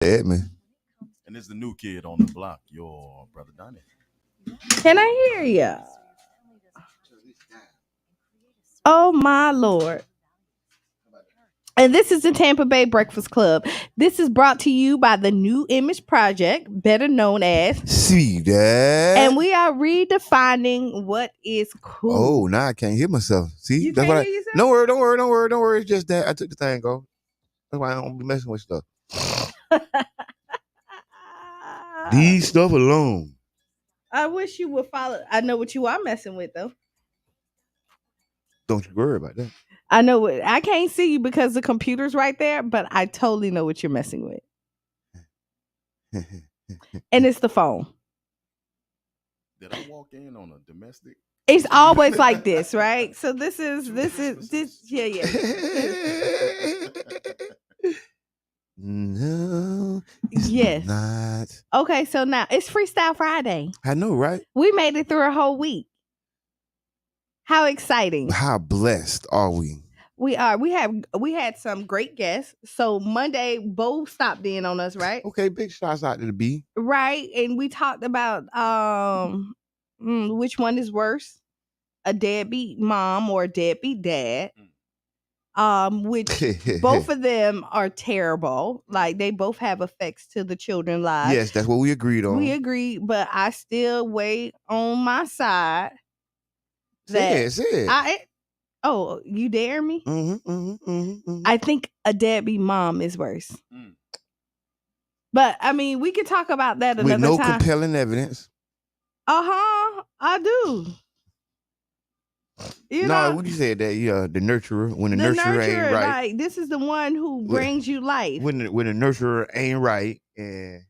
Edmund. And it's the new kid on the block, your brother Donnie. Can I hear you? Oh my lord. And this is the Tampa Bay Breakfast Club. This is brought to you by the New Image Project, better known as See that? And we are redefining what is cool. Oh, now I can't hear myself. See? You That's can't what hear yourself? Don't worry. It's just that I took the thing off. That's why I don't be messing with stuff. Leave stuff alone. I wish you would follow. I know what you are messing with, though. Don't you worry about that. I know what I can't see you because the computer's right there, but I totally know what you're messing with. And it's the phone. Did I walk in on a domestic? It's always like this, right? So this yeah. No. Yes. Not. Okay, so now it's Freestyle Friday. I know, right? We made it through a whole week. How exciting. How blessed are we? We are. We had some great guests. So Monday, Bo stopped in on us, right? Okay, big shouts out to the B. Right. And we talked about which one is worse, a deadbeat mom or a deadbeat dad. Which both of them are terrible. Like they both have effects to the children's lives. Yes, that's what we agreed on. We agreed, but I still wait on my side. Say it. Oh, you dare me? Mm-hmm. I think a deadbeat mom is worse. But I mean, we could talk about that another time. With no time. Compelling evidence. I do. What you said that the nurturer when the nurturer ain't right. Like, this is the one who brings you life. When the nurturer ain't right, and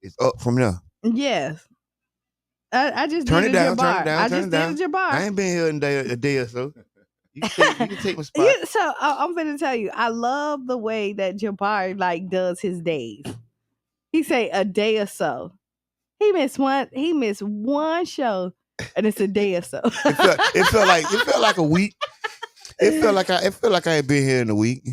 it's up from there. Yes. I just turn it down. I just did a Jabbar. I ain't been here in a day or so. You can take my spot. So I'm gonna tell you, I love the way that Jabbar like does his days. He say a day or so. He missed one show, and it's a day or so. it felt like a week. It felt like I had been here in a week.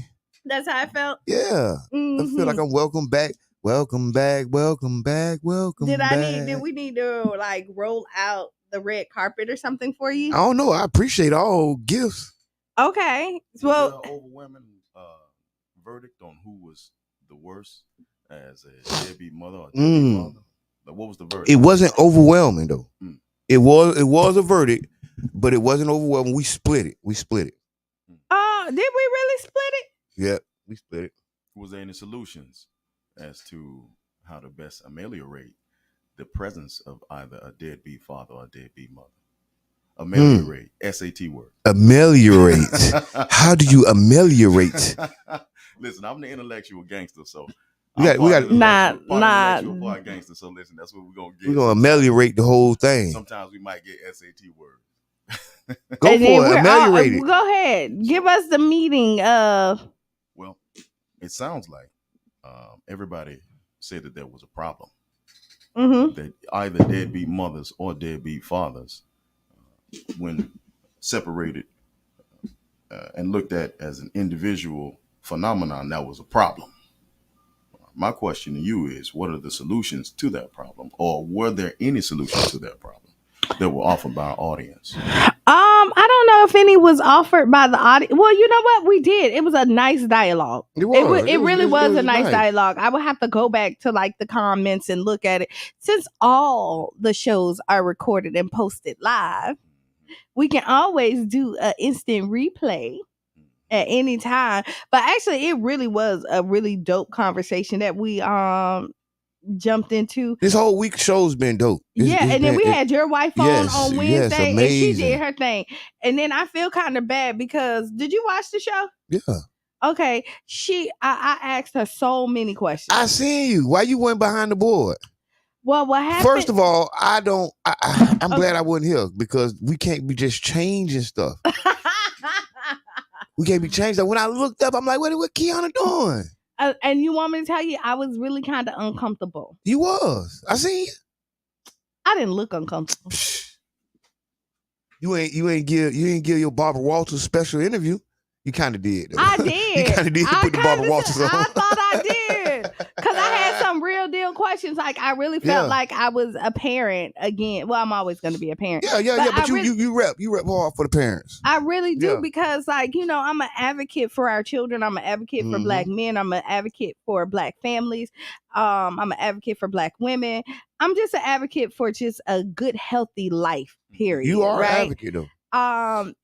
That's how I felt. Yeah, I feel like I'm welcome back. Welcome back. Did we need to like roll out the red carpet or something for you? I don't know. I appreciate all gifts. Okay. Well, overwhelming verdict on who was the worst as a deadbeat mother or deadbeat father. Like, what was the verdict? It wasn't overwhelming though. It was a verdict, but it wasn't overwhelming. We split it. Did we really split it? Yeah, we split it. Was there any solutions as to how to best ameliorate the presence of either a deadbeat father or a deadbeat mother? Ameliorate, SAT word. Ameliorate. How do you ameliorate? Listen, I'm the intellectual gangster, so we got not gangster. So listen, that's what we're gonna get. We're gonna ameliorate the whole thing. Sometimes we might get SAT word. Go for it. Ameliorate it. Go ahead. Give us the meaning of. Well, it sounds like everybody said that there was a problem. That either deadbeat mothers or deadbeat fathers, when separated and looked at as an individual phenomenon, that was a problem. My question to you is, what are the solutions to that problem? Or were there any solutions to that problem that were offered by our audience? I don't know if any was offered by the audience. Well, you know what? We did. It was a nice dialogue. It really was a nice dialogue. I would have to go back to like the comments and look at it. Since all the shows are recorded and posted live, we can always do an instant replay at any time. But actually, it really was a really dope conversation that we jumped into. This whole week show's been dope. And then we had your wife on Wednesday, and she amazing. did her thing. And then I feel kind of bad because did you watch the show? Yeah. Okay. I asked her so many questions. I seen you. Why you went behind the board? Well, what happened? First of all, I'm glad I wasn't here because we can't be just changing stuff. We can't be changing that. When I looked up, I'm like, what Kiana doing? And you want me to tell you, I was really kind of uncomfortable. You was. I seen you. I didn't look uncomfortable. You ain't give your Barbara Walters special interview. You kind of did. I did. You kind of did put the Barbara Walters on. I thought I did because I questions. Like I really felt like I was a parent again. Well, I'm always going to be a parent. Yeah. But you rep hard for the parents. I really do because, like, I'm an advocate for our children. I'm an advocate for Black men. I'm an advocate for Black families. I'm an advocate for Black women. I'm just an advocate for just a good, healthy life. Period. You are right? an advocate, though.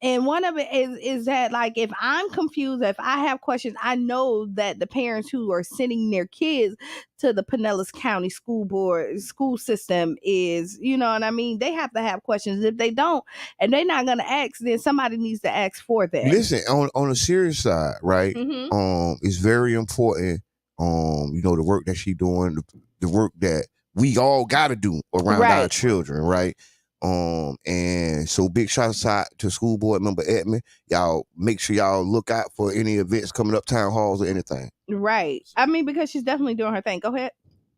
And one of it is that, like, if I'm confused, if I have questions, I know that the parents who are sending their kids to the Pinellas County school system is, you know what I mean? They have to have questions. If they don't, and they're not gonna ask, then somebody needs to ask for that. Listen, on a serious side, right? It's very important. The work that she doing, the work that we all got to do around our children, right? And so big shout out to school board member Edmund. Y'all make sure y'all look out for any events coming up, town halls or anything. Right. I mean, because she's definitely doing her thing. Go ahead.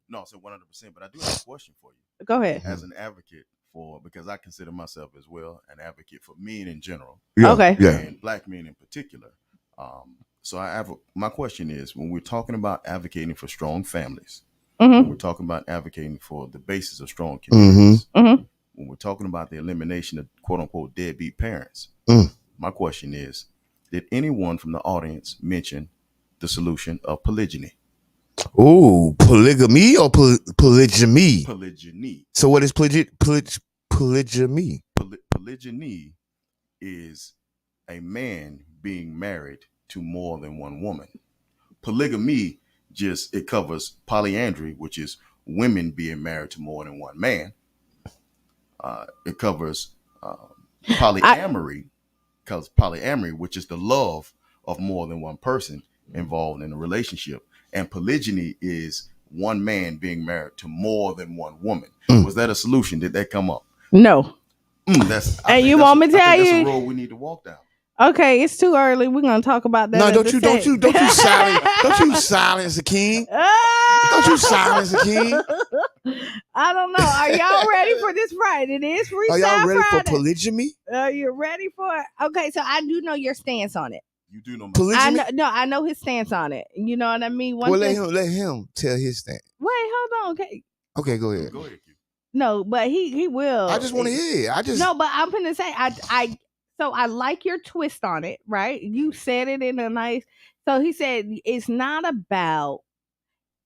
No, so 100%. But I do have a question for you. Go ahead. As an advocate because I consider myself as well an advocate for men in general. Okay. Yeah. And Black men in particular. So my question is, when we're talking about advocating for strong families, when we're talking about advocating for the basis of strong communities, when we're talking about the elimination of quote unquote deadbeat parents, my question is, did anyone from the audience mention the solution of polygyny? Oh, polygamy or polygyny? Polygyny. So what is polygyny? Polygyny is a man being married to more than one woman. Polygamy it covers polyandry, which is women being married to more than one man. It covers polyamory, which is the love of more than one person involved in a relationship. And polygyny is one man being married to more than one woman. Was that a solution? Did that come up? No. That's a road we need to walk down. Okay, it's too early. We're gonna talk about that. No, don't you silence the king. Don't you silence the king. I don't know. Are y'all ready for this Friday? It is Freestyle Friday. Are y'all ready for polygamy? Are you ready for it? Okay, so I do know your stance on it. You do know my polygamy? I know his stance on it. You know what I mean? Let him tell his stance. Wait, hold on. Okay, go ahead. Go ahead, Q. No, but he will. I just want to hear it. No, but I'm gonna say so I like your twist on it, right? You said it in a nice. So he said it's not about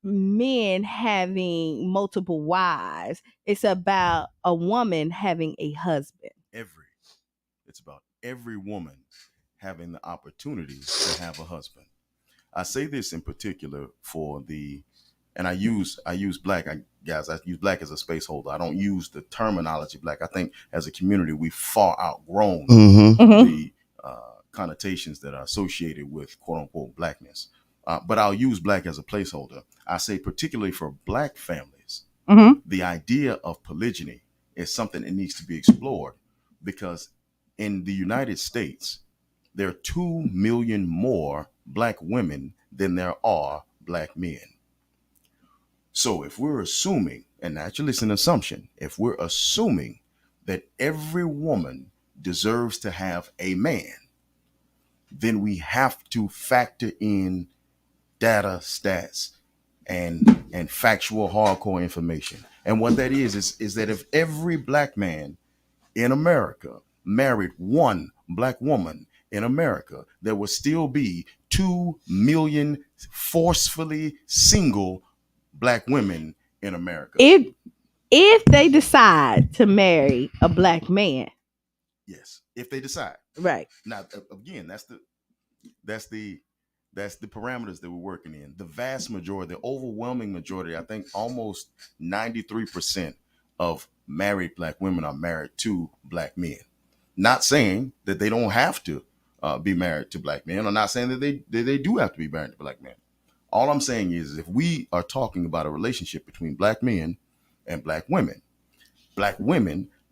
men having multiple wives. It's about a woman having a husband. It's about every woman having the opportunity to have a husband. I say this in particular and I use Black, I use Black as a spaceholder. I don't use the terminology Black. I think as a community, we've far outgrown the connotations that are associated with quote unquote Blackness. But I'll use Black as a placeholder. I say particularly for Black families, the idea of polygyny is something that needs to be explored because in the United States, there are 2 million more Black women than there are Black men. So if we're assuming, and naturally it's an assumption, if we're assuming that every woman deserves to have a man, then we have to factor in data, stats, and factual hardcore information. And what that is that if every Black man in America married one Black woman in America, there would still be 2 million forcefully single Black women in America. If they decide to marry a Black man. Yes, if they decide. Right. Now, again, that's the parameters that we're working in. The vast majority, the overwhelming majority, I think almost 93% of married Black women are married to Black men. Not saying that they don't have to be married to Black men. I'm not saying that they do have to be married to Black men. All I'm saying is if we are talking about a relationship between Black men and Black women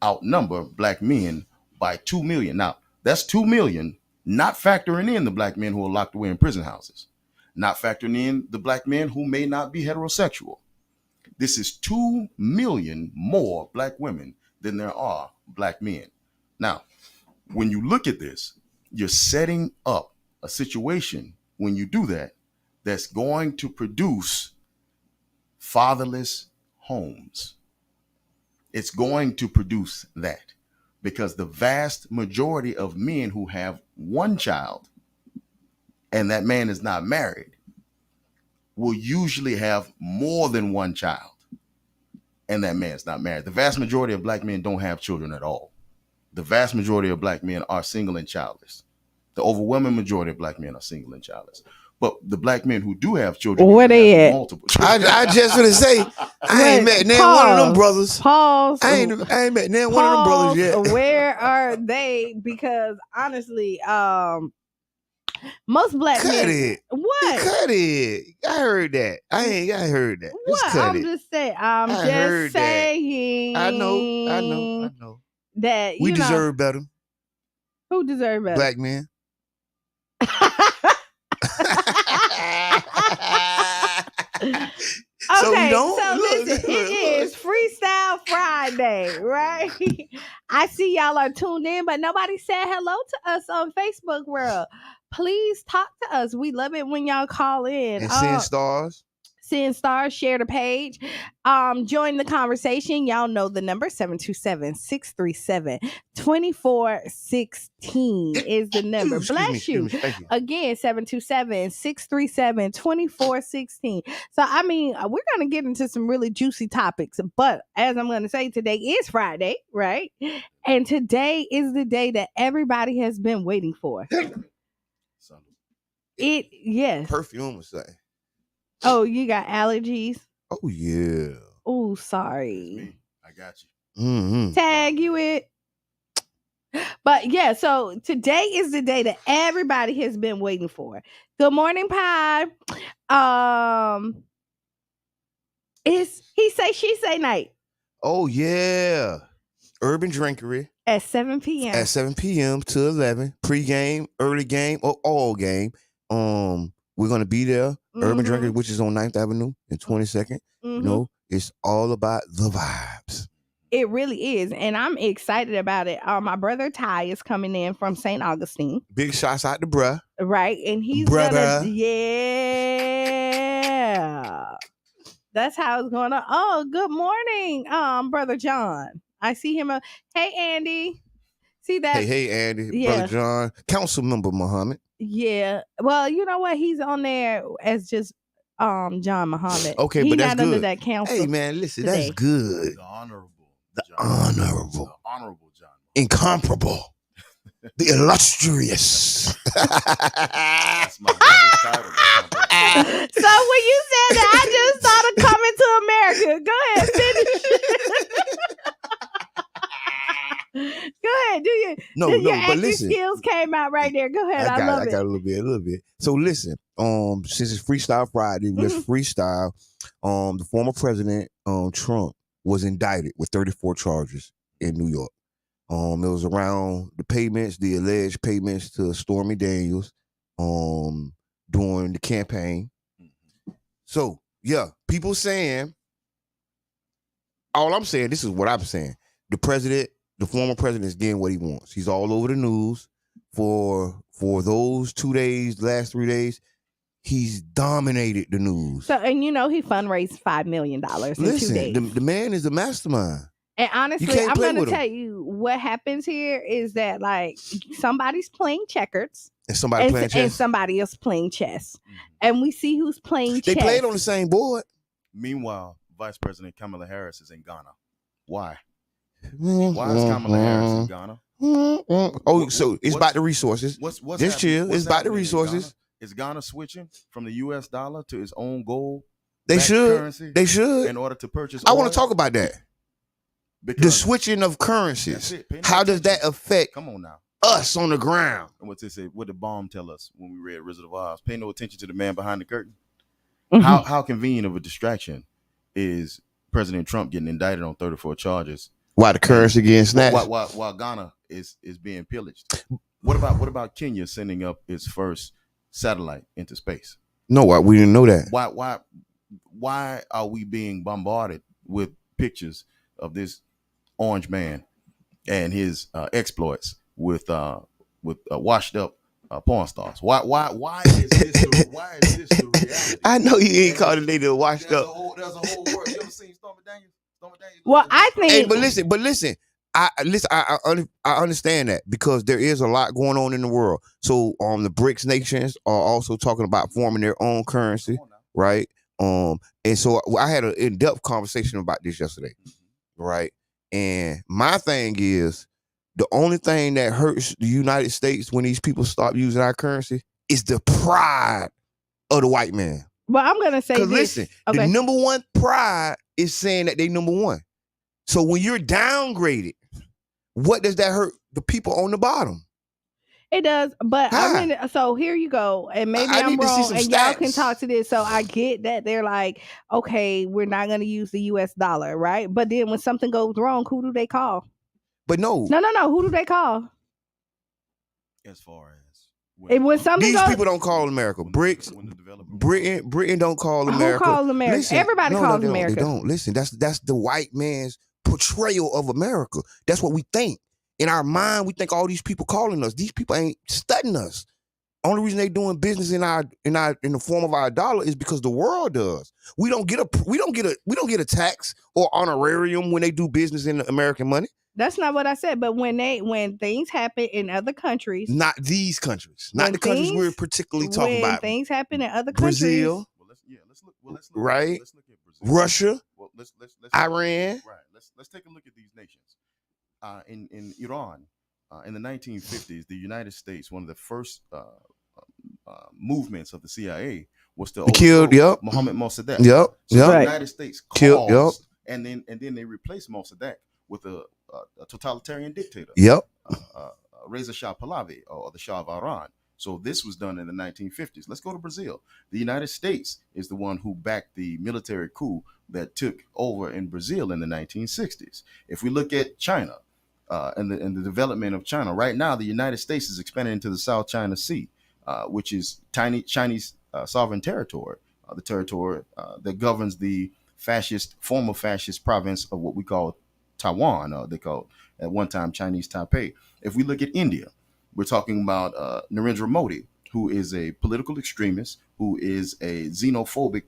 outnumber Black men by 2 million. Now, that's 2 million, not factoring in the Black men who are locked away in prison houses, not factoring in the Black men who may not be heterosexual. This is 2 million more Black women than there are Black men. Now, when you look at this, you're setting up a situation when you do that that's going to produce fatherless homes. It's going to produce that because the vast majority of men who have one child and that man is not married will usually have more than one child and that man's not married. The vast majority of black men don't have children at all. The vast majority of black men are single and childless. The overwhelming majority of black men are single and childless. But the black men who do have children, where they at? Multiple children. I just want to say, I ain't met none one of them brothers. Pause. I ain't met none one of them brothers yet. Where are they? Because honestly, most black men. What? Cut it. I heard that. I heard that. What? I'm just saying. I'm just saying. That. I know. That we deserve better. Who deserve better? Black men. Okay, so listen, it is Freestyle Friday, right? I see y'all are tuned in, but nobody said hello to us on Facebook World. Please talk to us. We love it when y'all call in. And send stars. Send stars, share the page. Join the conversation. Y'all know the number 727-637-2416 is the number. Bless you. Again, 727-637-2416. So, I mean, we're going to get into some really juicy topics. But as I'm going to say, today is Friday, right? And today is the day that everybody has been waiting for. Yes. Perfume was say. Oh, you got allergies? Oh, yeah. Oh, sorry. I got you. Mm-hmm. Tag you it. But yeah, so today is the day that everybody has been waiting for. Good morning, Pie. It's he say, she say night. Oh, yeah. Urban Drinkery. At 7 p.m. At 7 p.m. to 11. Pre-game, early game, or all game. We're going to be there. Mm-hmm. Urban Drinkery, which is on 9th Avenue and 22nd. Mm-hmm. You know, it's all about the vibes. It really is. And I'm excited about it. My brother Ty is coming in from St. Augustine. Big shots out to bruh. Right. And he's gonna, yeah. That's how it's going on. Oh, good morning, Brother John. I see him. Hey, Andy. See that? Hey, Andy. Yeah. Brother John. Council member Muhammad. Yeah. Well, you know what? He's on there as just John Muhammad. Okay, but that's not good. Under that council. Hey, man, listen, today. That's good. The honorable John. Incomparable. The illustrious. That's my brother's title. So when you said that, I just thought of Coming to America. Go ahead, finish. Go ahead, do your acting listen, skills came out right there. Go ahead, I love it. I got a little bit. So listen, since it's Freestyle Friday, let's freestyle. The former president, Trump, was indicted with 34 charges in New York. It was around the alleged payments to Stormy Daniels, during the campaign. So yeah, people saying, all I'm saying, this is what I'm saying. The former president is getting what he wants. He's all over the news for those 2 days, last 3 days. He's dominated the news. So, and you know, he fundraised $5 million in 2 days. The man is a mastermind. And honestly, I'm going to tell you what happens here is that like somebody's playing checkers. And somebody playing chess. And somebody else playing chess. And we see who's playing chess. They played on the same board. Meanwhile, Vice President Kamala Harris is in Ghana. Why? Why is Kamala Harris in Ghana? Oh, so it's about the resources. What's just chill. It's about the resources. Is Ghana switching from the U.S. dollar to its own gold? They should. Currency they should. In order to purchase oil? I want to talk about that. Because the switching of currencies. How does that affect us on the ground? And what did Baum tell us when we read Wizard of Oz? Pay no attention to the man behind the curtain. How convenient of a distraction is President Trump getting indicted on 34 charges? Why the currency getting snatched? While Ghana is being pillaged. What about Kenya sending up its first satellite into space? No, we didn't know that. Why are we being bombarded with pictures of this orange man and his exploits with washed up porn stars. Why is this the reality? I know you ain't called a lady washed up. There's a whole world. You ever seen Stormy Daniels? Well, I think. Hey, but listen. I understand that because there is a lot going on in the world. So the BRICS nations are also talking about forming their own currency, right? And so I had an in-depth conversation about this yesterday, right? And my thing is, the only thing that hurts the United States when these people stop using our currency is the pride of the white man. Well, I'm gonna say this. Listen, the number one pride is saying that they number one. So when you're downgraded, what does that hurt the people on the bottom? It does, but so here you go, and maybe I'm wrong, and y'all can talk to this. So I get that they're like, okay, we're not going to use the U.S. dollar, right? But then when something goes wrong, who do they call? But no, who do they call? As far as when something these people don't call America. BRICS, Britain don't call America. Who calls America? Listen, everybody calls America. They don't. Listen, that's the white man's portrayal of America. That's what we think. In our mind, we think all these people calling us. These people ain't studying us. Only reason they doing business in the form of our dollar is because the world does. We don't get a tax or honorarium when they do business in American money. That's not what I said. But when things happen in other countries, not these countries, not the countries we're particularly talking about. When things happen in other countries, Brazil, let's look at Brazil. Russia, let's Iran. Right. Let's take a look at these nations. In Iran, in the 1950s, the United States, one of the first movements of the CIA was to kill Mohammed Mossadegh. The United States caused, and then they replaced Mossadegh with a totalitarian dictator. Reza Shah Pahlavi, or the Shah of Iran. So this was done in the 1950s. Let's go to Brazil. The United States is the one who backed the military coup that took over in Brazil in the 1960s. If we look at China, and the development of China. Right now, the United States is expanding into the South China Sea, which is Chinese sovereign territory, the territory that governs the former fascist province of what we call Taiwan. They called at one time Chinese Taipei. If we look at India, we're talking about Narendra Modi, who is a political extremist, who is a xenophobic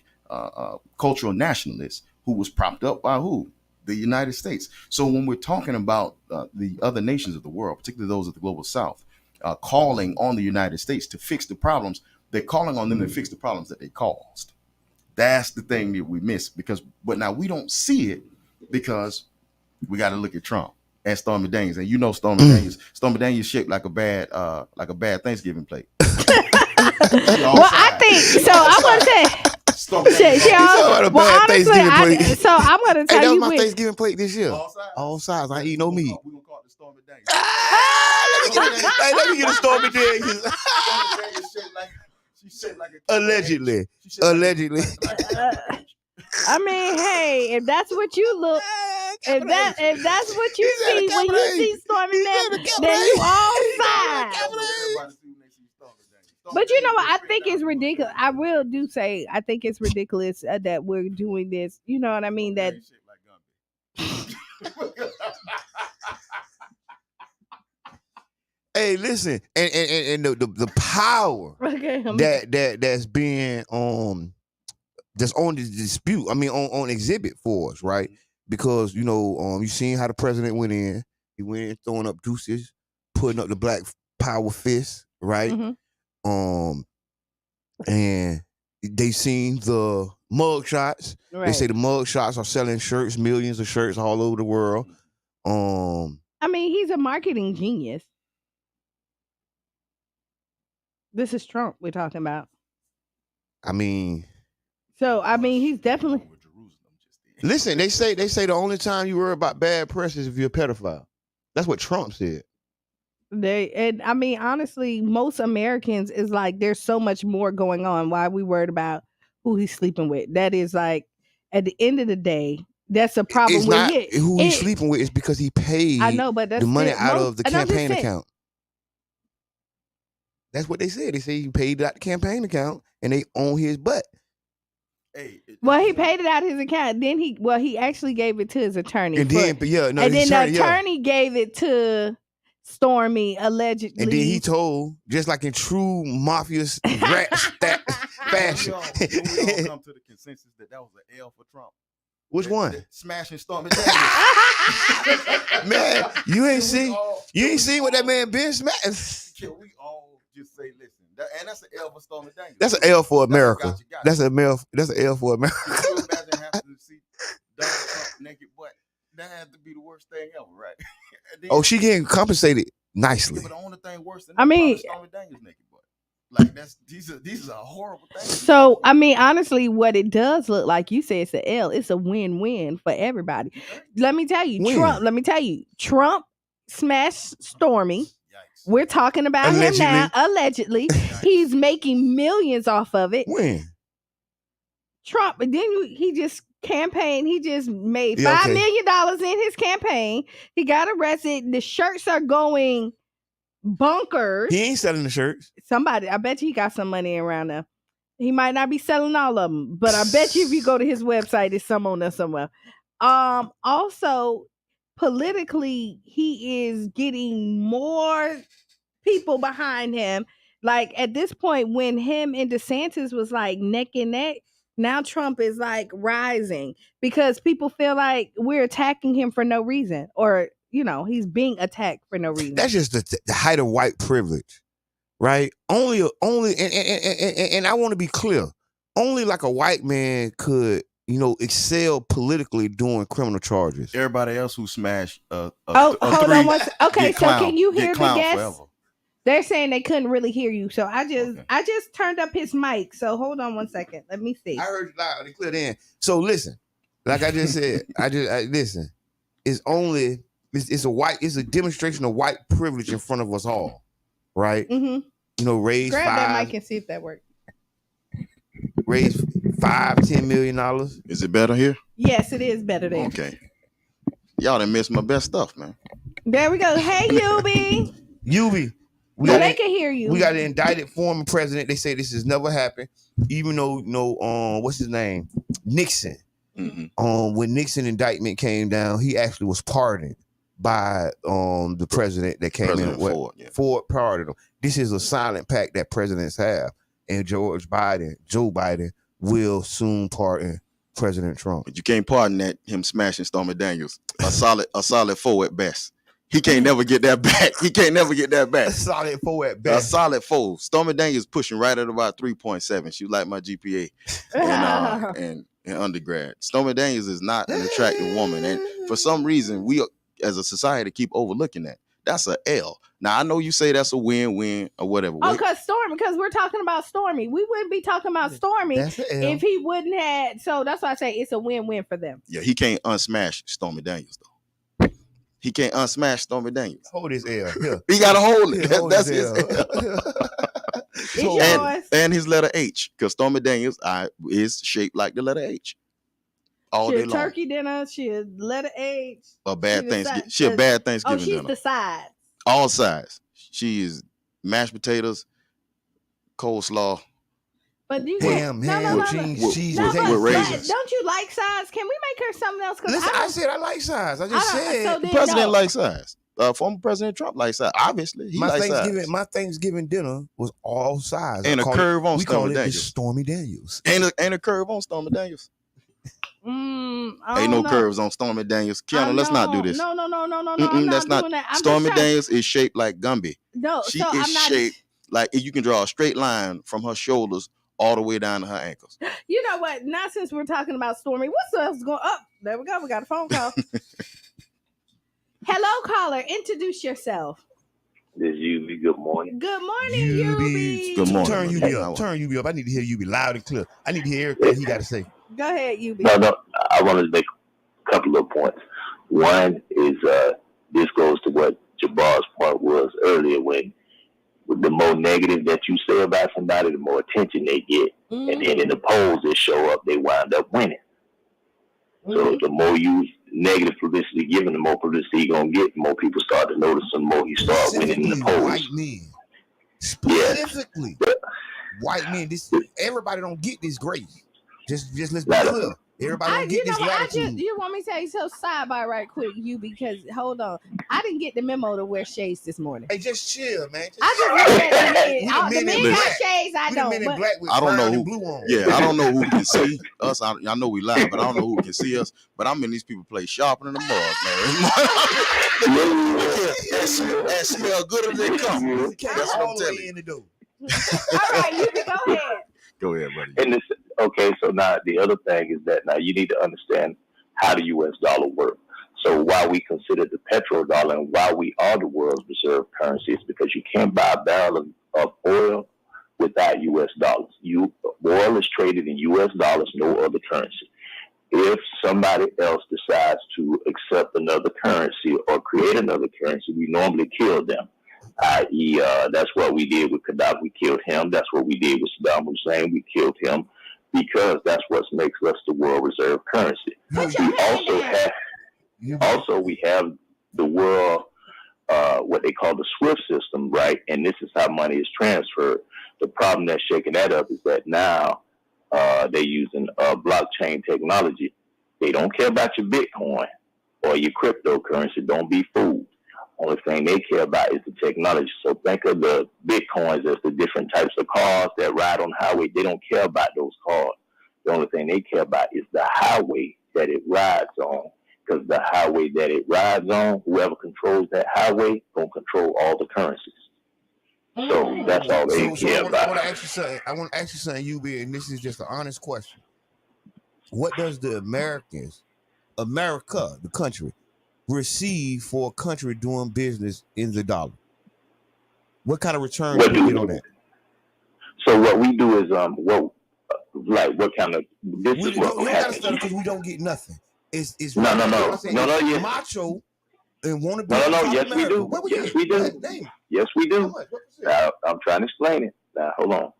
cultural nationalist, who was propped up by who? The United States. So when we're talking about the other nations of the world, particularly those of the global South, calling on the United States to fix the problems, they're calling on them to fix the problems that they caused. That's the thing that we miss but now we don't see it because we got to look at Trump and Stormy Daniels, and you know Stormy Daniels. Stormy Daniels shaped like a bad Thanksgiving plate. Well, I think so. I'm gonna say. So I'm gonna tell you, my Thanksgiving plate this year. All sides. I eat no meat. We're gonna call it the Stormy Daniels. Let me get a Stormy Daniels. She shaped like a allegedly. I mean, hey, if that's what you look, if that's what you see when you see Stormy Daniels, then you all sides. But you know what? I think it's ridiculous. I will do say I think it's ridiculous that we're doing this. You know what I mean? That. Hey, listen, and the power that's being that's on the dispute. I mean, on exhibit for us, right? Because you seen how the president went in. He went in throwing up deuces, putting up the black power fist, right? Mm-hmm. And they seen the mug shots. Right. They say the mug shots are selling shirts, millions of shirts all over the world. I mean, he's a marketing genius. This is Trump we're talking about. I mean, he's definitely. Listen, they say the only time you worry about bad press is if you're a pedophile. That's what Trump said. Honestly, most Americans is like, there's so much more going on. Why are we worried about who he's sleeping with? That is like, at the end of the day, that's a problem. It's not who he's sleeping with. It's because he paid. I know, but that's the money out of the campaign account. That's what they said. They say he paid out the campaign account, and they own his butt. He paid it out of his account. Then he actually gave it to his attorney. And then, the attorney gave it to Stormy allegedly. And then he told, just like in true mafia rat fashion. We all come to the consensus that was an L for Trump. Which one? Smashing Stormy Daniels. Man, you ain't seen what that man been smashing. Can we all just say, listen, and that's an L for Stormy Daniels. That's an L for America. That's an L for America. Can you imagine having to see Donald Trump naked butt? That had to be the worst thing ever, right? Then, she getting compensated nicely. Yeah, but the only thing worse than Stormy Daniels naked butt. Like these are horrible things. So honestly, what it does look like, you say it's an L, it's a win-win for everybody. Let me tell you, Trump smashed Stormy. Yikes. We're talking about him now. Allegedly. He's making millions off of it. When? Trump, but then he just campaigned. He just made $5 million in his campaign. He got arrested. The shirts are going bonkers. He ain't selling the shirts. Somebody, I bet you he got some money around there. He might not be selling all of them, but I bet you if you go to his website, there's some on there somewhere. Also, politically, he is getting more people behind him. Like at this point, when him and DeSantis was like neck and neck, now Trump is like rising because people feel like we're attacking him for no reason, or he's being attacked for no reason. That's just the height of white privilege, right? Only, and I want to be clear. Only like a white man could, excel politically doing criminal charges. Everybody else who smashed hold on one second. Okay, so can you hear the guests? Forever. They're saying they couldn't really hear you, so I just turned up his mic. So hold on one second. Let me see. I heard you loud and clear then. So listen, like I just said, listen. It's only it's a demonstration of white privilege in front of us all, right? Mm-hmm. Raise grab that mic and see if that works. Raise $5-10 million. Is it better here? Yes, it is better there. Okay. Y'all done missed my best stuff, man. There we go. Hey, Yubi. Yubi. They can hear you. We got an indicted former president. They say this has never happened. Even though, what's his name? Nixon. Mm-hmm. When Nixon indictment came down, he actually was pardoned by the president that came in. Ford pardoned him. This is a silent pact that presidents have. And Joe Biden will soon pardon President Trump. But you can't pardon him smashing Stormy Daniels. A solid 4 at best. He can't never get that back. A solid 4 at best. A solid 4. Stormy Daniels pushing right at about 3.7. She like my GPA and undergrad. Stormy Daniels is not an attractive woman, and for some reason we as a society keep overlooking that. That's a L. Now I know you say that's a win-win or whatever. Oh, because we're talking about Stormy. We wouldn't be talking about Stormy if he wouldn't have. So that's why I say it's a win-win for them. Yeah, he can't unsmash Stormy Daniels though. He can't unsmash Stormy Daniels. Hold his L. Here. He gotta hold it. That's his L. and his letter H, because Stormy Daniels is shaped like the letter H. All day long. Turkey dinner. She a letter H. A bad Thanksgiving. She a bad Thanksgiving dinner. Oh, she's the sides. All sides. She is mashed potatoes, coleslaw. But you ham, cheese, with raisins. Don't you like sides? Can we make her something else? Listen, I said I like sides. I just said the president likes sides. Former President Trump likes sides. Obviously, he likes sides. My Thanksgiving dinner was all sides. And a curve on Stormy Daniels. Stormy Daniels. Ain't a curve on Stormy Daniels. Ain't no curves on Stormy Daniels. Kiana, let's not do this. No. That's not doing that. Stormy Daniels is shaped like Gumby. No, she is shaped like you can draw a straight line from her shoulders all the way down to her ankles. You know what? Now since we're talking about Stormy, what's else going up? There we go. We got a phone call. Hello, caller. Introduce yourself. This is Yubi. Good morning. Good morning, Yubi. Good morning. Turn Yubi up. I need to hear Yubi loud and clear. I need to hear everything he got to say. Go ahead, Yubi. No. I want to make a couple of points. One is this goes to what Jabbar's point was earlier, when the more negative that you say about somebody, the more attention they get. Mm-hmm. And then in the polls that show up, they wind up winning. Mm-hmm. So the more you negative publicity given, the more publicity you're going to get, the more people start to notice, the more you start winning in the polls. White men. Specifically. White men. Everybody don't get this grace. Just let's be clear. Everybody don't get this latitude. You want me to tell you so sidebar right quick, because hold on, I didn't get the memo to wear shades this morning. Hey, just chill, man. I just looked at the men got shades. I don't. But I don't know who. Blue on. Yeah, I don't know who can see us. I know we live, but I don't know who can see us. But I'm in these people play sharper than the mug, man. That smell good as they come. That's what I'm telling you. All right, you can go ahead. Go ahead, buddy. And okay, so now the other thing is that now you need to understand how the U.S. dollar works. So why we consider the petrodollar and why we are the world's reserve currency is because you can't buy a barrel of oil without U.S. dollars. Oil is traded in U.S. dollars, no other currency. If somebody else decides to accept another currency or create another currency, we normally kill them. I.e., that's what we did with Gaddafi. We killed him. That's what we did with Saddam Hussein. We killed him because that's what makes us the world reserve currency. We have the world, what they call the SWIFT system, right? And this is how money is transferred. The problem that's shaking that up is that now they're using blockchain technology. They don't care about your Bitcoin or your cryptocurrency. Don't be fooled. Only thing they care about is the technology. So think of the Bitcoins as the different types of cars that ride on the highway. They don't care about those cars. The only thing they care about is the highway that it rides on. Because the highway that it rides on, whoever controls that highway, gonna control all the currencies. So that's all they care about. I want to ask you something, UB, and this is just an honest question. What does the America, the country, receive for a country doing business in the dollar? What kind of return do you get on that? So what we do is what kind of this is what happens because we don't get nothing. It's no. Yes. Macho and want to be. No. Yes, we do. Yes, we do. Yes, we do. I'm trying to explain it. Now, hold on.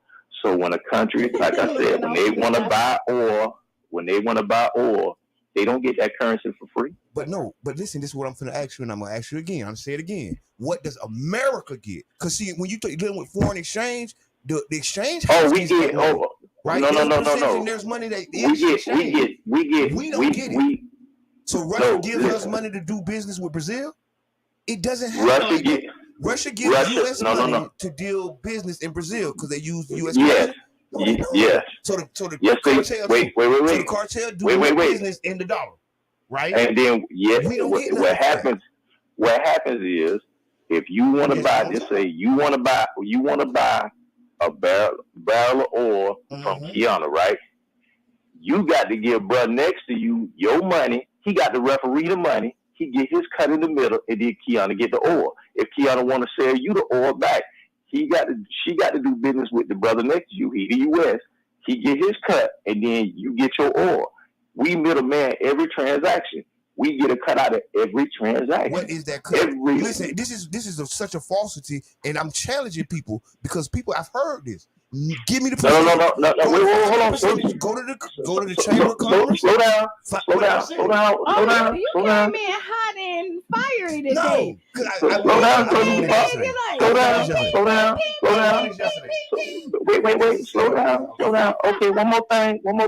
So when a country, like I said, when they want to buy oil, they don't get that currency for free. But listen, this is what I'm going to ask you, and I'm going to ask you again. I'm going to say it again. What does America get? Because see, when you're dealing with foreign exchange, the exchange. We get. Right? No. There's money that we don't get it. So Russia gives us money to do business with Brazil. It doesn't happen. Russia gives U.S. money to deal business in Brazil because they use U.S. Yes. Yes. So the cartel do business in the dollar, right? And then what happens is if you want to buy, just say you want to buy a barrel of oil from Kiana, right? You got to give brother next to you your money. He got to referee the money. He get his cut in the middle, and then Kiana get the oil. If Kiana want to sell you the oil back, she got to do business with the brother next to you. He the U.S. He get his cut, and then you get your oil. We middleman every transaction. We get a cut out of every transaction. What is that cut? Listen, this is such a falsity, and I'm challenging people because I've heard this. Give me the percentage. No. Wait, hold on. Go to the chamber of commerce. Slow down. You came in hot and fiery today. Slow down. Okay, one more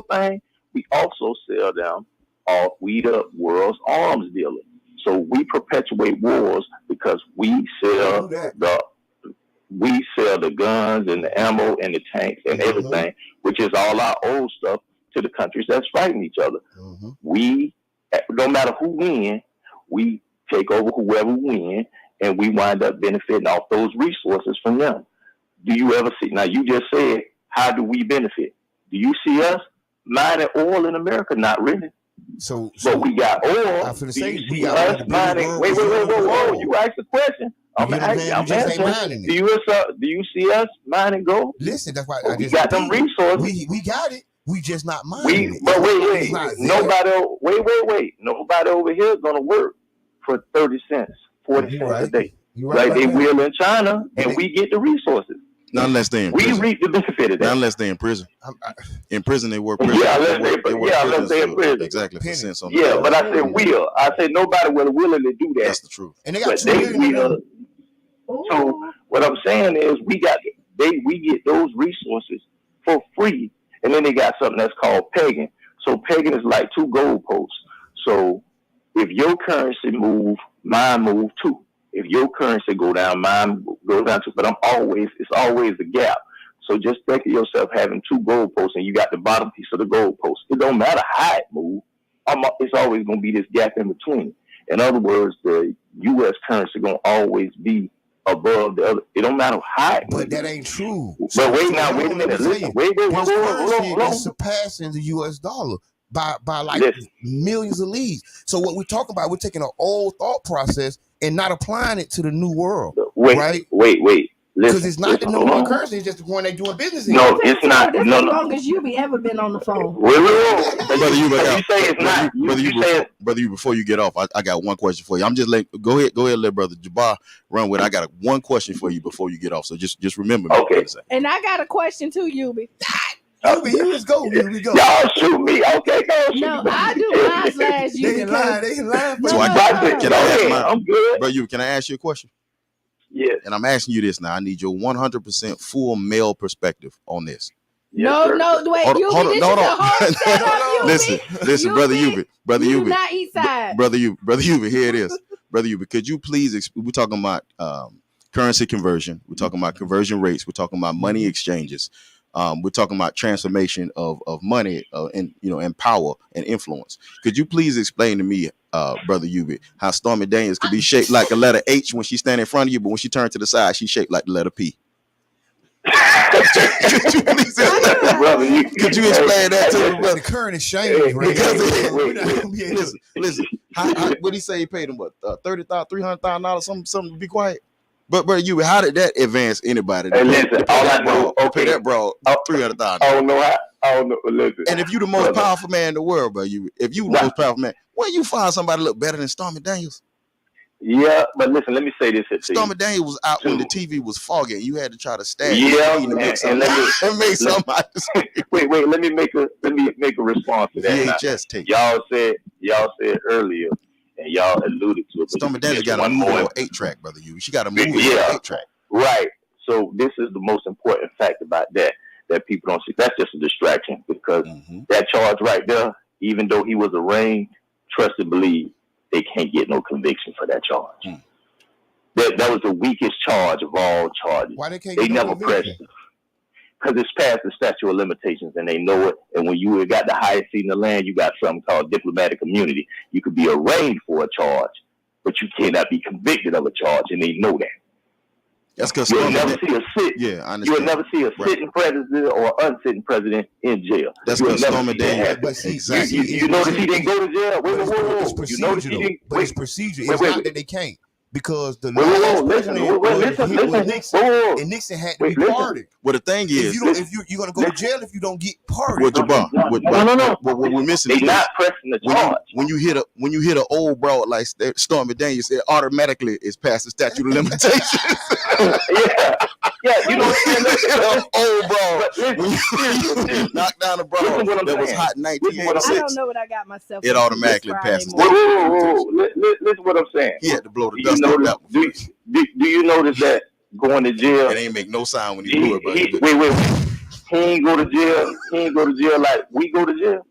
thing. We also sell them. We the world's arms dealer. So we perpetuate wars because we sell the guns and the ammo and the tanks and everything, which is all our old stuff, to the countries that's fighting each other. We, no matter who wins, we take over whoever wins, and we wind up benefiting off those resources from them. Do you ever see? Now, you just said, how do we benefit? Do you see us mining oil in America? Not really. But we got oil. I was going to say, we got us mining. Wait. You asked the question. I'm asking. Do you see us mining gold? Listen, that's why we got them resources. We got it. We just not mining it. But wait. Nobody over here is gonna work for 30 cents, 40 cents a day. Like they will in China, and we get the resources. Not unless they're in prison. We reap the benefit of that. Not unless they're in prison. In prison, they work prison. Unless they're in prison. Exactly. But I said will. I said nobody will willingly do that. That's the truth. And they got So what I'm saying is we get those resources for free, and then they got something that's called pegging. So pegging is like two goalposts. So if your currency move, mine move too. If your currency go down, mine goes down too. But it's always a gap. So just think of yourself having two goalposts and you got the bottom piece of the goalpost. It don't matter how it moves. It's always going to be this gap in between. In other words, the U.S. currency going to always be above the other. It don't matter how it moves. But that ain't true. But wait a minute. Listen, wait, hold on. Surpassing the U.S. dollar by like millions of leagues. So what we're talking about, we're taking an old thought process and not applying it to the new world. Wait. Because it's not the number one currency, it's just the one they're doing business in. No, it's not. This is as long as you ever been on the phone. Wait. Brother, you say it's not. Brother, before you get off, I got one question for you. I'm just go ahead, let Brother Jabbar run with it. I got one question for you before you get off. So just remember me. Okay. And I got a question too, Yubi. Let's go. Here we go. Y'all shoot me. Okay, go. No, I do mine last year. They can lie. Can I ask mine? I'm good. Bro, can I ask you a question? Yes. And I'm asking you this now. I need your 100% full male perspective on this. No, wait, Yubi, Listen, Brother Yubi. Not east side. Brother Yubi, here it is. Brother Yubi, could you please, we're talking about currency conversion. We're talking about conversion rates. We're talking about money exchanges. We're talking about transformation of money and power and influence. Could you please explain to me, Brother Yubi, how Stormy Daniels could be shaped like a letter H when she's standing in front of you, but when she turns to the side, she's shaped like the letter P? Could you please explain that to me, brother? The current exchange, right? Listen. What he say? He paid him what, $30,000, $300,000, something to be quiet. But brother, how did that advance anybody? Hey, listen, all I know, pay that bro $300,000. I don't know. Listen. And if you the most powerful man in the world, bro, if you the most powerful man, when you find somebody look better than Stormy Daniels? Yeah, but listen, let me say this. Stormy Daniels was out when the TV was foggy, and you had to try to stand. Yeah, and make something. Wait. Let me make a response to that. VHS tape. Y'all said earlier. And y'all alluded to it. Stormy Daniels got a move on 8-track, brother. She got a move on 8-track. Right. So this is the most important fact about that people don't see. That's just a distraction because that charge right there, even though he was arraigned, trust and believe, they can't get no conviction for that charge. That was the weakest charge of all charges. Why they can't? They never pressed it. Because it's past the statute of limitations and they know it. And when you got the highest seat in the land, you got something called diplomatic immunity. You could be arraigned for a charge, but you cannot be convicted of a charge, and they know that. That's because you'll never see a You'll never see a sitting president or unsitting president in jail. That's because Stormy Daniels. You notice he didn't go to jail. You notice he didn't. But it's procedure. It's not that they can't. Because the Nixon had to be pardoned. Well, the thing is, if you're gonna go to jail if you don't get pardoned. No. What we're missing is not pressing the charge. When you hit an old broad like Stormy Daniels, it automatically is past the statute of limitations. Yeah, you know what I'm saying? Old broad. When you knock down a broad that was hot in 1986, I don't know what I got myself. It automatically passes. Listen what I'm saying. He had to blow the dust off that one. Do you notice that going to jail? It ain't make no sound when he blew it. Wait. He ain't go to jail. He ain't go to jail like we go to jail.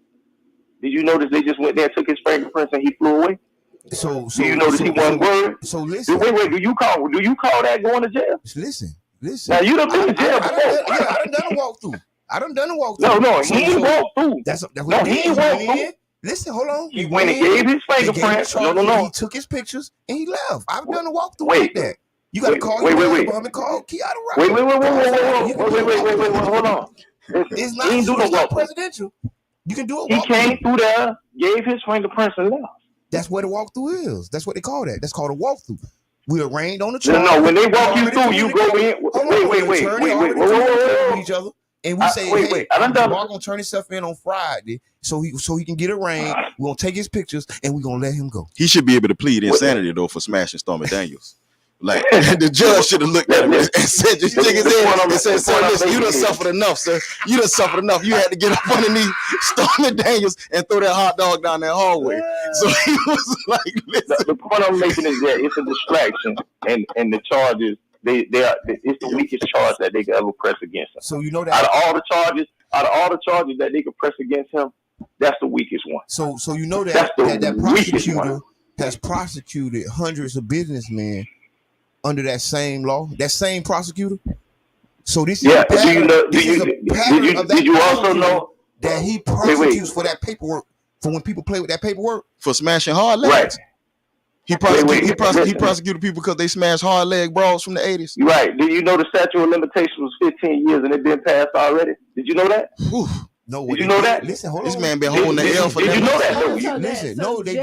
Did you notice they just went there, took his fingerprints, and he flew away? So you notice he wasn't worried? So listen. Wait. Do you call that going to jail? Listen. Now you done been to jail before. I done done a walkthrough. No, he ain't walked through. That's what he ain't walked through. Listen, hold on. He went and gave his fingerprints. No. He took his pictures and he left. I've done a walkthrough like that. You got to call. Wait. Call Kiara. Wait. Hold on. It's not presidential. You can do it. He came through there, gave his fingerprints and left. That's what a walkthrough is. That's what they call that. That's called a walkthrough. We arraigned on the charge. No. When they walk you through, you go in. Wait. Each other. And we say, hey, Mark gonna turn himself in on Friday, so he can get arraigned. We're gonna take his pictures and we're gonna let him go. He should be able to plead insanity though for smashing Stormy Daniels. Like the judge should have looked at him and said, "Just stick his head and said, sir, listen, you done suffered enough, sir. You done suffered enough. You had to get up underneath Stormy Daniels and throw that hot dog down that hallway." So he was like, "Listen." The point I'm making is that it's a distraction, and the charges it's the weakest charge that they could ever press against him. So you know that out of all the charges that they could press against him, That's the weakest one. So you know that prosecutor has prosecuted hundreds of businessmen under that same law, that same prosecutor. So this is a pattern. Did you also know that he prosecutes for that paperwork, for when people play with that paperwork, for smashing hard legs? Right. He prosecuted people because they smashed hard leg brawls from the 80s. Right. Did you know the statute of limitations was 15 years and it been passed already? Did you know that? No, did you know that? Listen, hold on. This man been holding the L for that. Did you know that? Listen, no, they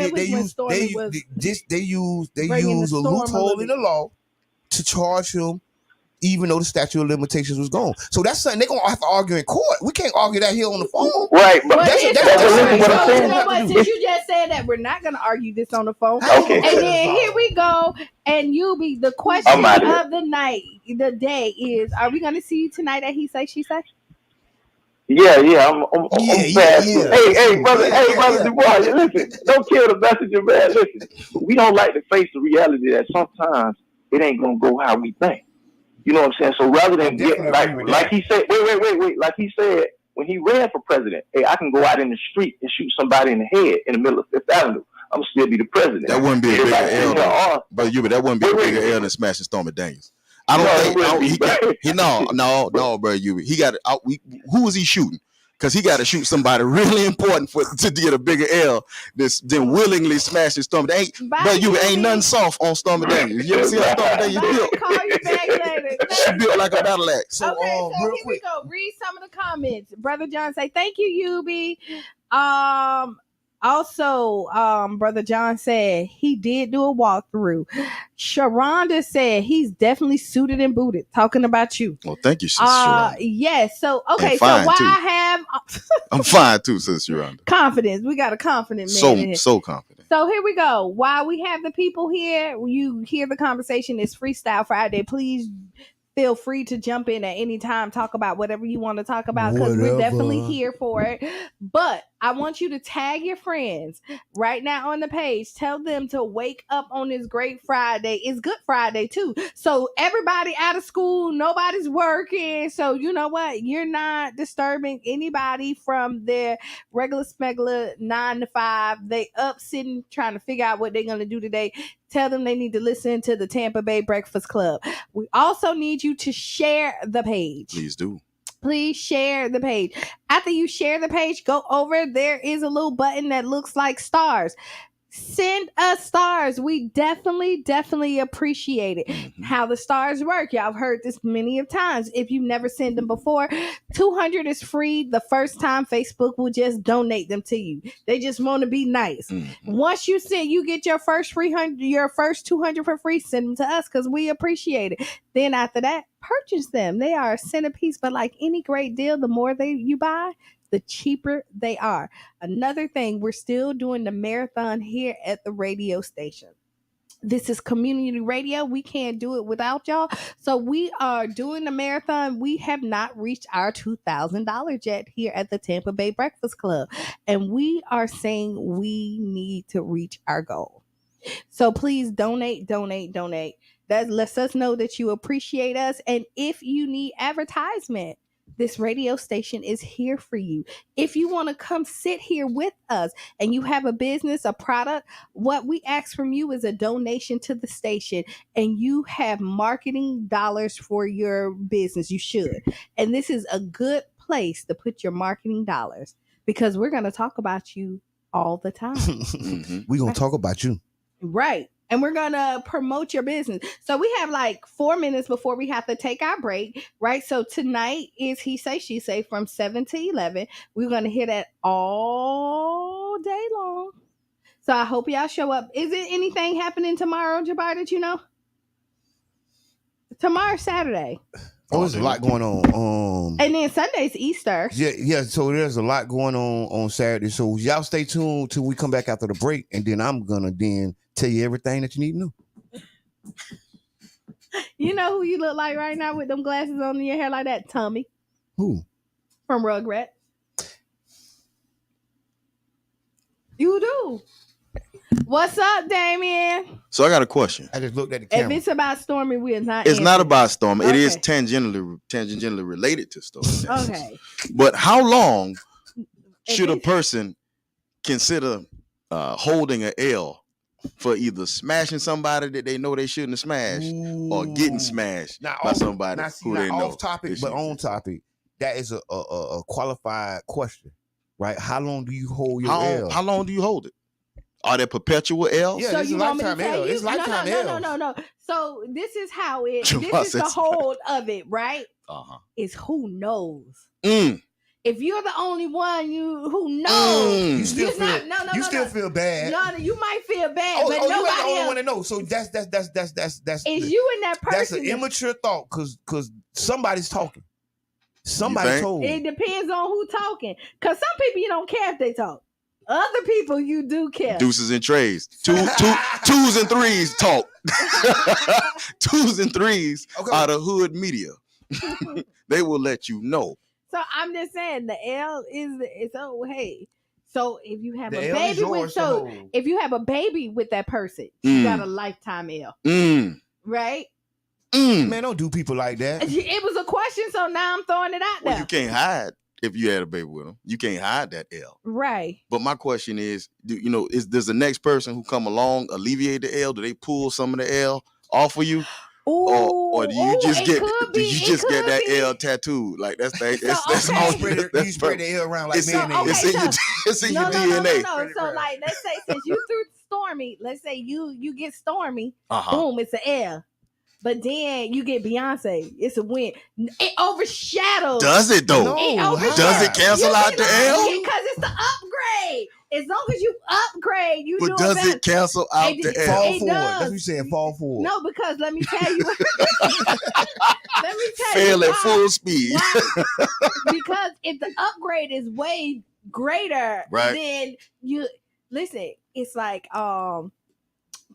use a loophole in the law to charge him, even though the statute of limitations was gone. So that's something they're gonna have to argue in court. We can't argue that here on the phone. Right. But since you just said that, we're not gonna argue this on the phone. Okay. And then here we go. And the question of the night, the day is: are we gonna see you tonight at He Say She Say? Yeah, I'm fast. Hey, brother Dubois, listen, don't kill the messenger, man. Listen, we don't like to face the reality that sometimes it ain't gonna go how we think. You know what I'm saying? So rather than get like he said, wait, like he said when he ran for president, hey, I can go out in the street and shoot somebody in the head in the middle of Fifth Avenue. I'm gonna still be the president. That wouldn't be a bigger L, but that wouldn't be a bigger L than smashing Stormy Daniels. I don't think no, bro. He got who was he shooting? Because he got to shoot somebody really important to get a bigger L than willingly smashing Stormy Daniels. But ain't nothing soft on Stormy Daniels. You ever see how Stormy Daniels built? Call you back later. She built like a battle axe. So here we go. Read some of the comments. Brother John say, thank you, Yubi. Also, Brother John said he did do a walkthrough. Sharonda said he's definitely suited and booted. Talking about you. Well, thank you, Sister Sharonda. Yes. So, okay. So why I have... I'm fine too, Sister Sharonda. Confidence. We got a confident man. So confident. So here we go. While we have the people here, you hear the conversation. It's Freestyle Friday. Please feel free to jump in at any time. Talk about whatever you want to talk about because we're definitely here for it. But I want you to tag your friends right now on the page. Tell them to wake up on this great Friday. It's Good Friday too. So everybody out of school, nobody's working. So you know what? You're not disturbing anybody from their regular smuggler 9 to 5. They up sitting trying to figure out what they're going to do today. Tell them they need to listen to the Tampa Bay Breakfast Club. We also need you to share the page. Please do. Please share the page. After you share the page, go over. There is a little button that looks like stars. Send us stars. We definitely appreciate it. Mm-hmm. How the stars work. Y'all have heard this many of times. If you've never sent them before, 200 is free. The first time Facebook will just donate them to you. They just want to be nice. Mm-hmm. Once you send, you get your first 200 for free. Send them to us because we appreciate it. Then after that, purchase them. They are a centerpiece, but like any great deal, the more you buy, the cheaper they are. Another thing, we're still doing the marathon here at the radio station. This is community radio. We can't do it without y'all. So we are doing the marathon. We have not reached our $2,000 yet here at the Tampa Bay Breakfast Club. And we are saying we need to reach our goal. So please donate. That lets us know that you appreciate us. And if you need advertisement, this radio station is here for you. If you want to come sit here with us and you have a business, a product, what we ask from you is a donation to the station and you have marketing dollars for your business. You should. And this is a good place to put your marketing dollars because we're going to talk about you all the time. We're going to talk about you. Right. And we're going to promote your business. So we have like 4 minutes before we have to take our break, right? So tonight is He Say, She Say from 7 to 11. We're going to hear that all day long. So I hope y'all show up. Is it anything happening tomorrow, Jabbar, that you know? Tomorrow's Saturday. Oh, there's a lot going on. And then Sunday's Easter. Yeah. So there's a lot going on Saturday. So y'all stay tuned till we come back after the break. And then I'm going to tell you everything that you need to know. You know who you look like right now with them glasses on your hair like that? Tommy. Who? From Rugrats. You do. What's up, Damien? So I got a question. I just looked at the camera. If it's about Stormy, we're not. It's not about Stormy. Okay. It is tangentially related to Stormy. Okay. But how long Should a person consider holding an L for either smashing somebody that they know they shouldn't have smashed or getting smashed by somebody who they know? Off topic, but on topic. That is a qualified question, right? How long do you hold your L? How long do you hold it? Are there perpetual L's? Yeah, so it's lifetime L. It's lifetime L. No. So this is how it. This is the hold of it, right? Is who knows. If you're the only one who knows, you still feel bad. No, you might feel bad, but nobody you ain't the only else. one to know. So that's It's you and that person. That's an immature thought because somebody's talking. Somebody told. It depends on who talking. Because some people you don't care if they talk. Other people you do care. Deuces and trays. Twos and threes talk. Twos and threes are the hood media. They will let you know. So I'm just saying the L is hey. So if you have a baby if you have a baby with that person, you got a lifetime L. Right? Man, don't do people like that. It was a question, so now I'm throwing it out there. Well, you can't hide if you had a baby with them. You can't hide that L. Right. But my question is, does the next person who come along alleviate the L? Do they pull some of the L off of you? Or do you just get that L tattooed? Like that's all. You spread the L around like mayonnaise. It's in your DNA. No. So like, let's say since you threw Stormy, let's say you get Stormy, boom, it's an L. But then you get Beyonce. It's a win. It overshadows. Does it though? Does it cancel out the L? Because it's the upgrade. As long as you upgrade, you. But does it cancel out the L? Fall forward. That's what you saying. Fall forward. No, because let me tell you. Fail at full speed. Because if the upgrade is way greater, then you listen. It's like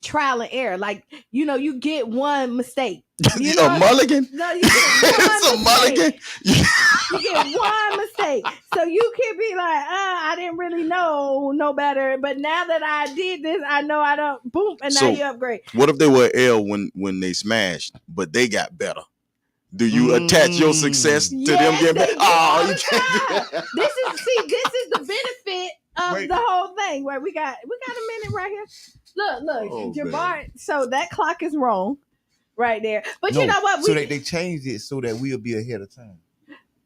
trial and error. Like, you get one mistake. A mulligan? No, you get it's a mulligan. You get one mistake. So you can be like, I didn't really know no better. But now that I did this, I know I don't, boom, and now you upgrade. What if they were L when they smashed, but they got better? Do you attach your success to them getting better? Oh, you can't do that. This is the benefit of the whole thing. Where we got a minute right here. Look, Jabbar. So that clock is wrong, right there. But you know what? So they changed it so that we'll be ahead of time.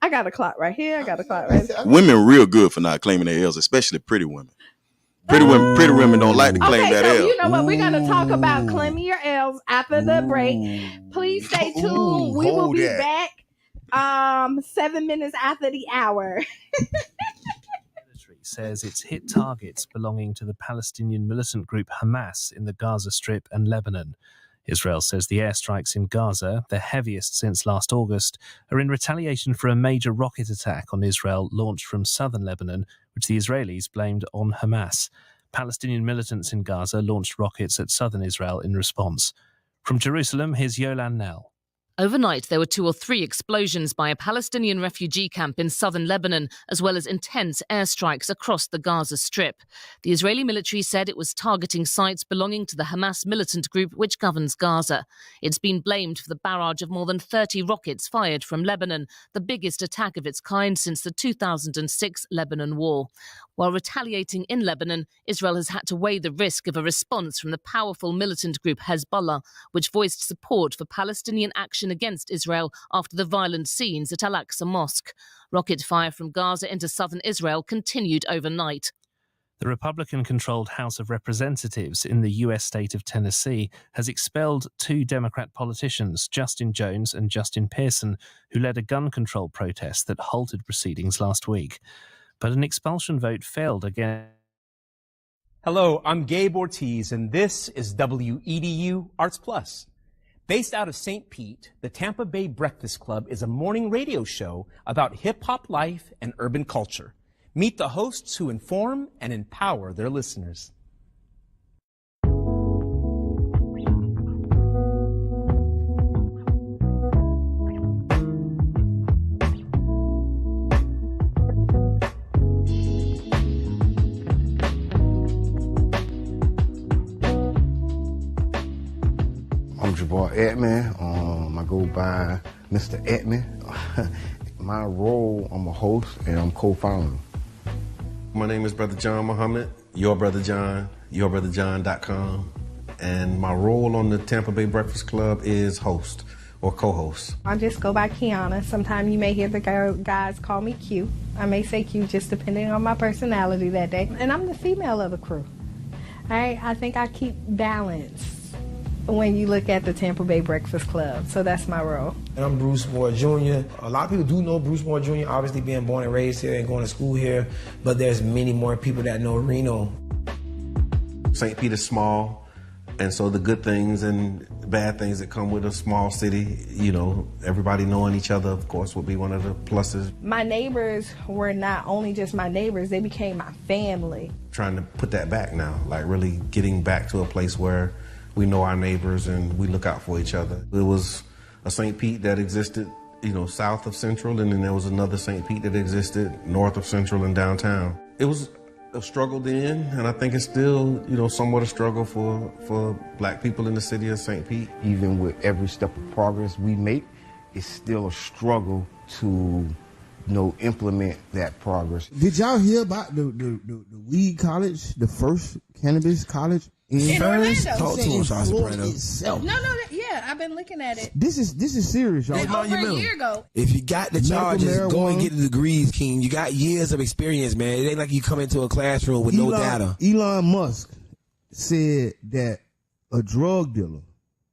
I got a clock right here. I got a clock right there. Women real good for not claiming their L's, especially pretty women. Pretty women don't like to claim that L. You know what? We're gonna talk about claiming your L's after the break. Please stay tuned. We will be back 7 minutes after the hour. Says it's hit targets belonging to the Palestinian militant group Hamas in the Gaza Strip and Lebanon. Israel says the airstrikes in Gaza, the heaviest since last August, are in retaliation for a major rocket attack on Israel launched from southern Lebanon, which the Israelis blamed on Hamas. Palestinian militants in Gaza launched rockets at southern Israel in response. From Jerusalem, here's Yolan Nell. Overnight, there were 2 or 3 explosions by a Palestinian refugee camp in southern Lebanon, as well as intense airstrikes across the Gaza Strip. The Israeli military said it was targeting sites belonging to the Hamas militant group which governs Gaza. It's been blamed for the barrage of more than 30 rockets fired from Lebanon, the biggest attack of its kind since the 2006 Lebanon war. While retaliating in Lebanon, Israel has had to weigh the risk of a response from the powerful militant group Hezbollah, which voiced support for Palestinian action against Israel after the violent scenes at Al-Aqsa Mosque. Rocket fire from Gaza into southern Israel continued overnight. The Republican-controlled House of Representatives in the U.S. state of Tennessee has expelled 2 Democrat politicians, Justin Jones and Justin Pearson, who led a gun control protest that halted proceedings last week. But an expulsion vote failed again. Hello, I'm Gabe Ortiz, and this is WEDU Arts Plus. Based out of St. Pete, the Tampa Bay Breakfast Club is a morning radio show about hip-hop life and urban culture. Meet the hosts who inform and empower their listeners. I'm Jabbar Edman. I go by Mr. Edman. My role, I'm a host and I'm co-founder. My name is Brother John Muhammad, Your Brother John, YourBrotherJohn.com. And my role on the Tampa Bay Breakfast Club is host or co-host. I just go by Kiana. Sometimes you may hear the guys call me Q. I may say Q just depending on my personality that day. And I'm the female of the crew. All right? I think I keep balance when you look at the Tampa Bay Breakfast Club. So that's my role. And I'm Bruce Moore Jr. A lot of people do know Bruce Moore Jr., obviously being born and raised here and going to school here, but there's many more people that know Reno. St. Pete is small, and so the good things and bad things that come with a small city, you know, everybody knowing each other, of course, would be one of the pluses. My neighbors were not only just my neighbors, they became my family. Trying to put that back now, like really getting back to a place where we know our neighbors and we look out for each other. It was a St. Pete that existed, you know, south of Central, and then there was another St. Pete that existed north of Central and downtown. It was a struggle then, and I think it's still, you know, somewhat a struggle for Black people in the city of St. Pete. Even with every step of progress we make, it's still a struggle to, you know, implement that progress. Did y'all hear about the weed college, the first cannabis college in Orlando? Talk to us, No, yeah, I've been looking at it. This is serious, y'all. Over a year ago. If you got the charges, go and get the degrees, King. You got years of experience, man. It ain't like you come into a classroom with no data. Elon Musk said that a drug dealer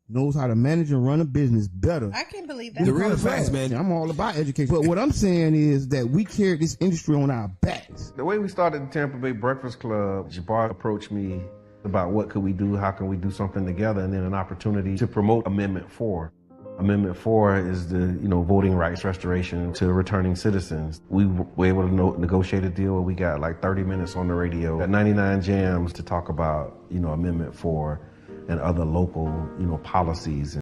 knows how to manage and run a business better. I can't believe that. The real facts, man. I'm all about education. But what I'm saying is that we carry this industry on our backs. The way we started the Tampa Bay Breakfast Club, Jabbar approached me about what could we do, how can we do something together, and then an opportunity to promote Amendment 4. Amendment 4 is the, you know, voting rights restoration to returning citizens. We were able to negotiate a deal where we got like 30 minutes on the radio, got 99 jams to talk about, you know, Amendment 4 and other local, you know, policies.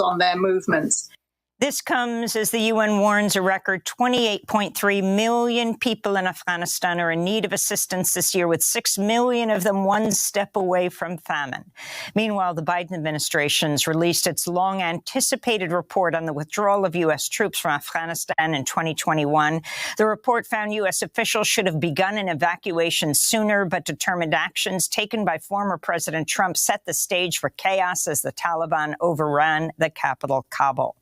On their movements. This comes as the UN warns a record 28.3 million people in Afghanistan are in need of assistance this year, with 6 million of them one step away from famine. Meanwhile, the Biden administration's released its long-anticipated report on the withdrawal of U.S. troops from Afghanistan in 2021. The report found U.S. officials should have begun an evacuation sooner, but determined actions taken by former President Trump set the stage for chaos as the Taliban overran the capital, Kabul.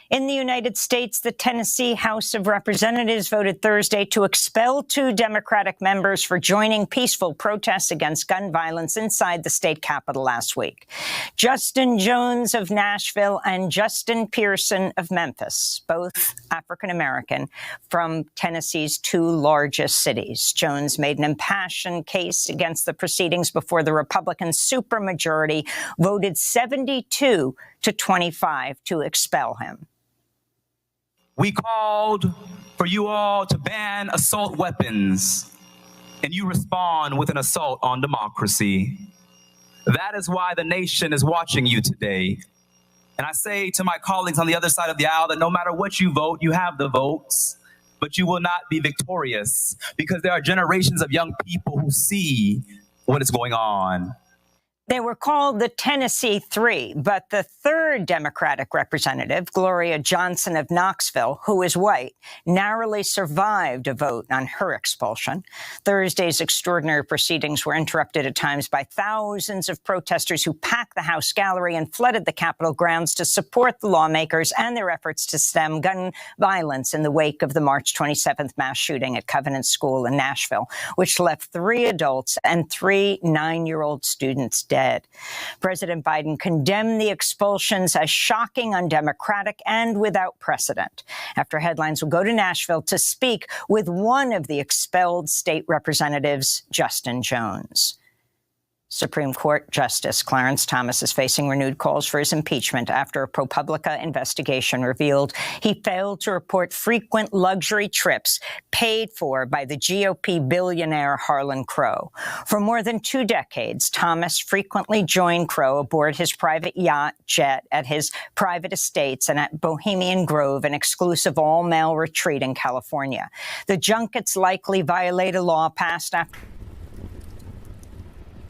In the United States, the Tennessee House of Representatives voted Thursday to expel 2 Democratic members for joining peaceful protests against gun violence inside the state capitol last week. Justin Jones of Nashville and Justin Pearson of Memphis, both African-American, from Tennessee's 2 largest cities. Jones made an impassioned case against the proceedings before the Republican supermajority voted 72 to 25 to expel him. We called for you all to ban assault weapons, and you respond with an assault on democracy. That is why the nation is watching you today. And I say to my colleagues on the other side of the aisle that no matter what you vote, you have the votes, but you will not be victorious, because there are generations of young people who see what is going on. They were called the Tennessee Three, but the third Democratic representative, Gloria Johnson of Knoxville, who is white, narrowly survived a vote on her expulsion. Thursday's extraordinary proceedings were interrupted at times by thousands of protesters who packed the House gallery and flooded the Capitol grounds to support the lawmakers and their efforts to stem gun violence in the wake of the March 27th mass shooting at Covenant School in Nashville, which left 3 adults and 3 9-year-old students dead. President Biden condemned the expulsions as shocking, undemocratic, and without precedent. After headlines will go to Nashville to speak with one of the expelled state representatives, Justin Jones. Supreme Court Justice Clarence Thomas is facing renewed calls for his impeachment after a ProPublica investigation revealed he failed to report frequent luxury trips paid for by the GOP billionaire Harlan Crow. For more than 2 decades, Thomas frequently joined Crow aboard his private yacht jet at his private estates and at Bohemian Grove, an exclusive all-male retreat in California. The junkets likely violate a law passed after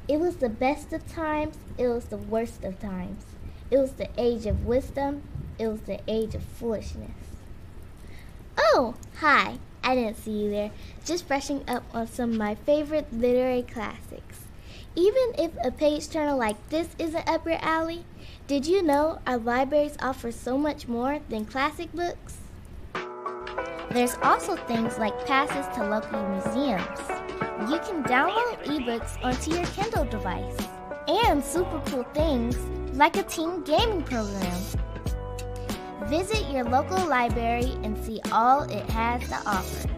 It was the best of times, it was the worst of times. It was the age of wisdom, it was the age of foolishness. Oh, hi. I didn't see you there. Just brushing up on some of my favorite literary classics. Even if a page turner like this isn't up your alley, did you know our libraries offer so much more than classic books? There's also things like passes to local museums. You can download ebooks onto your Kindle device. And super cool things like a team gaming program. Visit your local library and see all it has to offer.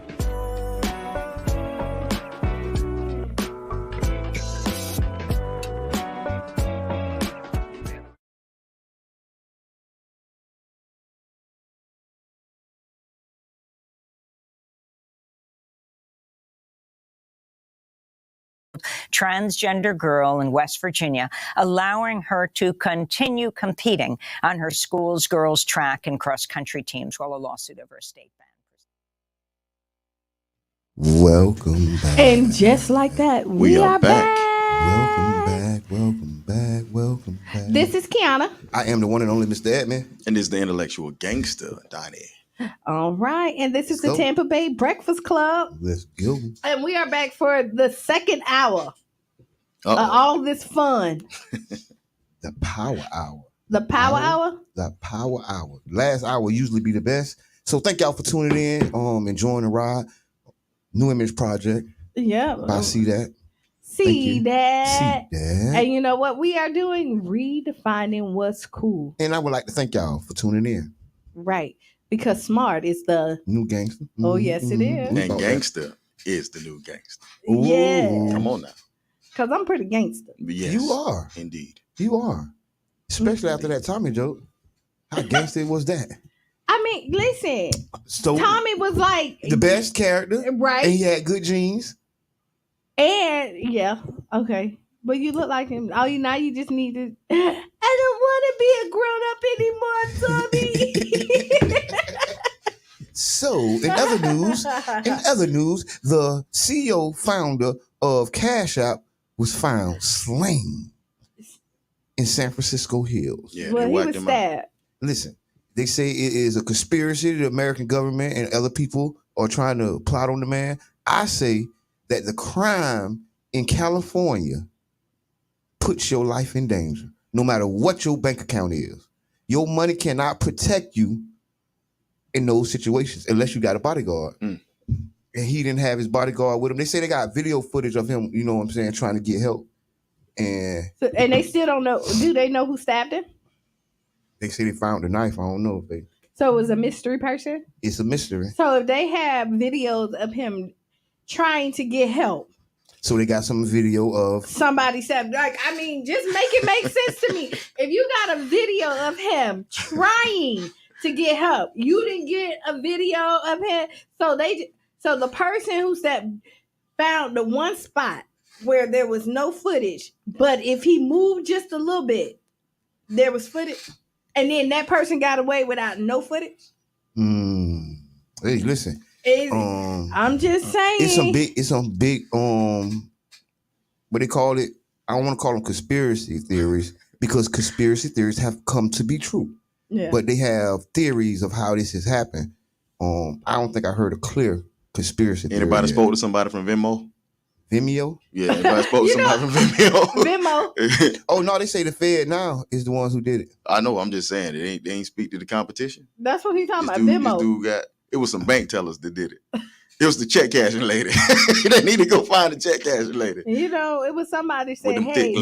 Transgender girl in West Virginia, allowing her to continue competing on her school's girls' track and cross-country teams while a lawsuit over a state ban. Welcome back. And just like that, we are back. Welcome back. Welcome back. Welcome back. This is Kiana. I am the one and only Mr. Edmund. And this is the intellectual gangster, Donnie. All right. And this is Let's the go. Tampa Bay Breakfast Club. Let's go. And we are back for the second hour of all this fun. The power hour. The power hour? The power hour. Last hour usually be the best. So thank y'all for tuning in, enjoying the ride. New Image Project. Yeah. I see that. See that. See that. And you know what we are doing? Redefining what's cool. And I would like to thank y'all for tuning in. Right. Because smart is the new gangster. Oh, yes, it is. And gangster is the new gangster. Yeah. Come on now. Because I'm pretty gangster. Yes. You are. Indeed. You are. Especially after that Tommy joke. How gangster was that? I mean, listen. So Tommy was like the best character. Right. And he had good genes. And yeah, okay. But you look like him. Oh, now you just need to. I don't want to be a grown up anymore, Tommy. So, in other news, the CEO founder of Cash App was found slain in San Francisco Hills. Yeah, well, he was stabbed. Listen, they say it is a conspiracy. The American government and other people are trying to plot on the man. I say that the crime in California puts your life in danger, no matter what your bank account is. Your money cannot protect you in those situations unless you got a bodyguard. And he didn't have his bodyguard with him. They say they got video footage of him, you know what I'm saying, trying to get help. And they still don't know. Do they know who stabbed him? They say they found the knife. I don't know if they. So it was a mystery person? It's a mystery. So if they have videos of him trying to get help. So they got some video of somebody said, like, I mean, just make it make sense to me. If you got a video of him trying to get help, you didn't get a video of him. So the person who said found the one spot where there was no footage, but if he moved just a little bit, there was footage, and then that person got away without no footage. Hey, listen. I'm just saying. It's some big what they call it? I don't want to call them conspiracy theories because conspiracy theories have come to be true. Yeah. But they have theories of how this has happened. I don't think I heard a clear conspiracy theory. Anybody spoke to somebody from Vimeo? Vimeo? Yeah, anybody spoke to somebody from Vimeo? Vimeo. Oh no, they say the Fed now is the ones who did it. I know. I'm just saying they ain't speak to the competition. That's what he's talking about. This Vimeo. dude it was some bank tellers that did it. It was the check cashing lady. They need to go find the check cashing lady. You know, it was somebody said, "Hey,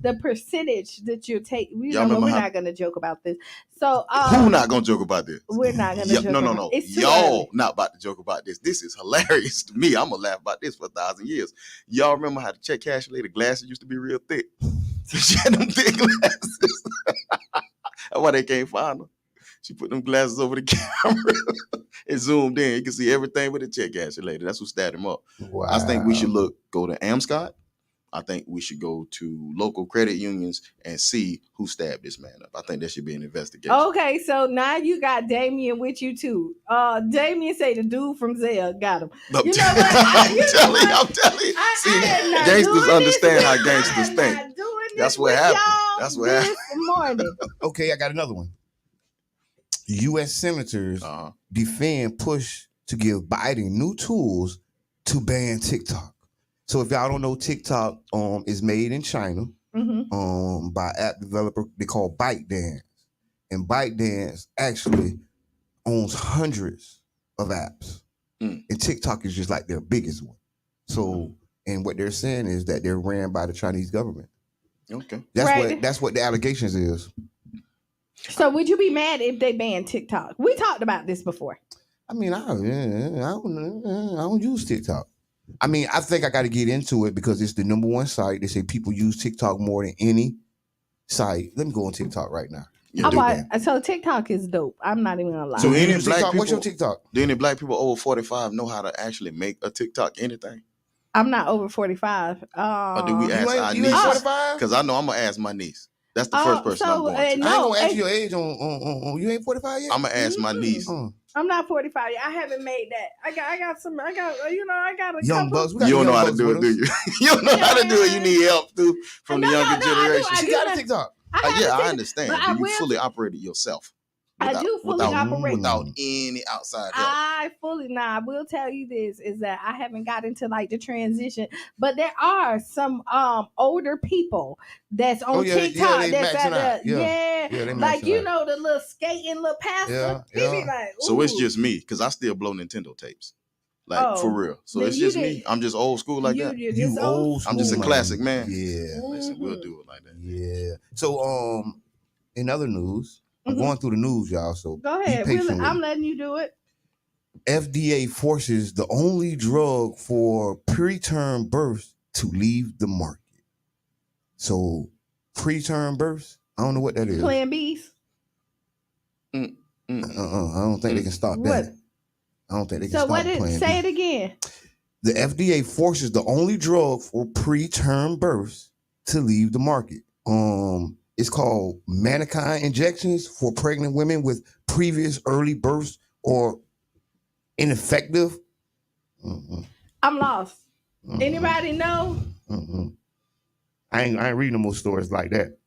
the percentage that you take." You know, but we're not going to joke about this. So who not going to joke about this? We're not going to joke. No. Y'all not about to joke about this. This is hilarious to me. I'm gonna laugh about this for 1,000 years. Y'all remember how the check cashing lady glasses used to be real thick? She had them thick glasses. That's why they can't find her. She put them glasses over the camera and zoomed in. You can see everything with the check cashing lady. That's who stabbed him up. Wow. I think we should go to Amscott I think we should go to local credit unions and see who stabbed this man up. I think there should be an investigation. Okay, so now you got Damien with you too. Damien say the dude from Zell got him. You know what? I'm telling you. See, gangsters understand how gangsters think. That's what happened. That's what happened. Morning. Okay, I got another one. U.S. senators defend push to give Biden new tools to ban TikTok. So if y'all don't know, TikTok is made in China by app developer they call ByteDance. And ByteDance actually owns hundreds of apps. And TikTok is just like their biggest one. So, and what they're saying is that they're ran by the Chinese government. Okay. That's what the allegations is. So would you be mad if they banned TikTok? We talked about this before. I mean, I don't use TikTok. I mean, I think I got to get into it because it's the number one site. They say people use TikTok more than any site. Let me go on TikTok right now. So TikTok is dope. I'm not even gonna lie. So any black people, what's your TikTok? Do any black people over 45 know how to actually make a TikTok anything? I'm not over 45. Or do we ask our niece? Because I know I'm gonna ask my niece. That's the first person I'm going to. I ain't gonna ask your age on you ain't 45 yet? I'm gonna ask my niece. I'm not 45 yet. I haven't made that. I got a young couple. bucks. You don't know how to do it, do you? You don't know how to do it. You need help too from the younger generation. She got a TikTok. I understand. Do you fully operate it yourself? I do fully operate without any outside help. I will tell you this is that I haven't got into like the transition, but there are some older people that's on TikTok that's at the like you know the little skating little pastor. He be like, ooh. So it's just me because I still blow Nintendo tapes. Like for real. So it's just me. I'm just old school like that. You old school. I'm just a classic man. Yeah. Listen, we'll do it like that. Yeah. So in other news, I'm going through the news, y'all. So go ahead. I'm letting you do it. FDA forces the only drug for preterm births to leave the market. So preterm births, I don't know what that is. Plan Bs. I don't think they can stop that. I don't think they can stop Plan B. Say it again. The FDA forces the only drug for preterm births to leave the market. It's called Mannequin injections for pregnant women with previous early births or ineffective. I'm lost. Anybody know? I ain't reading no more stories like that.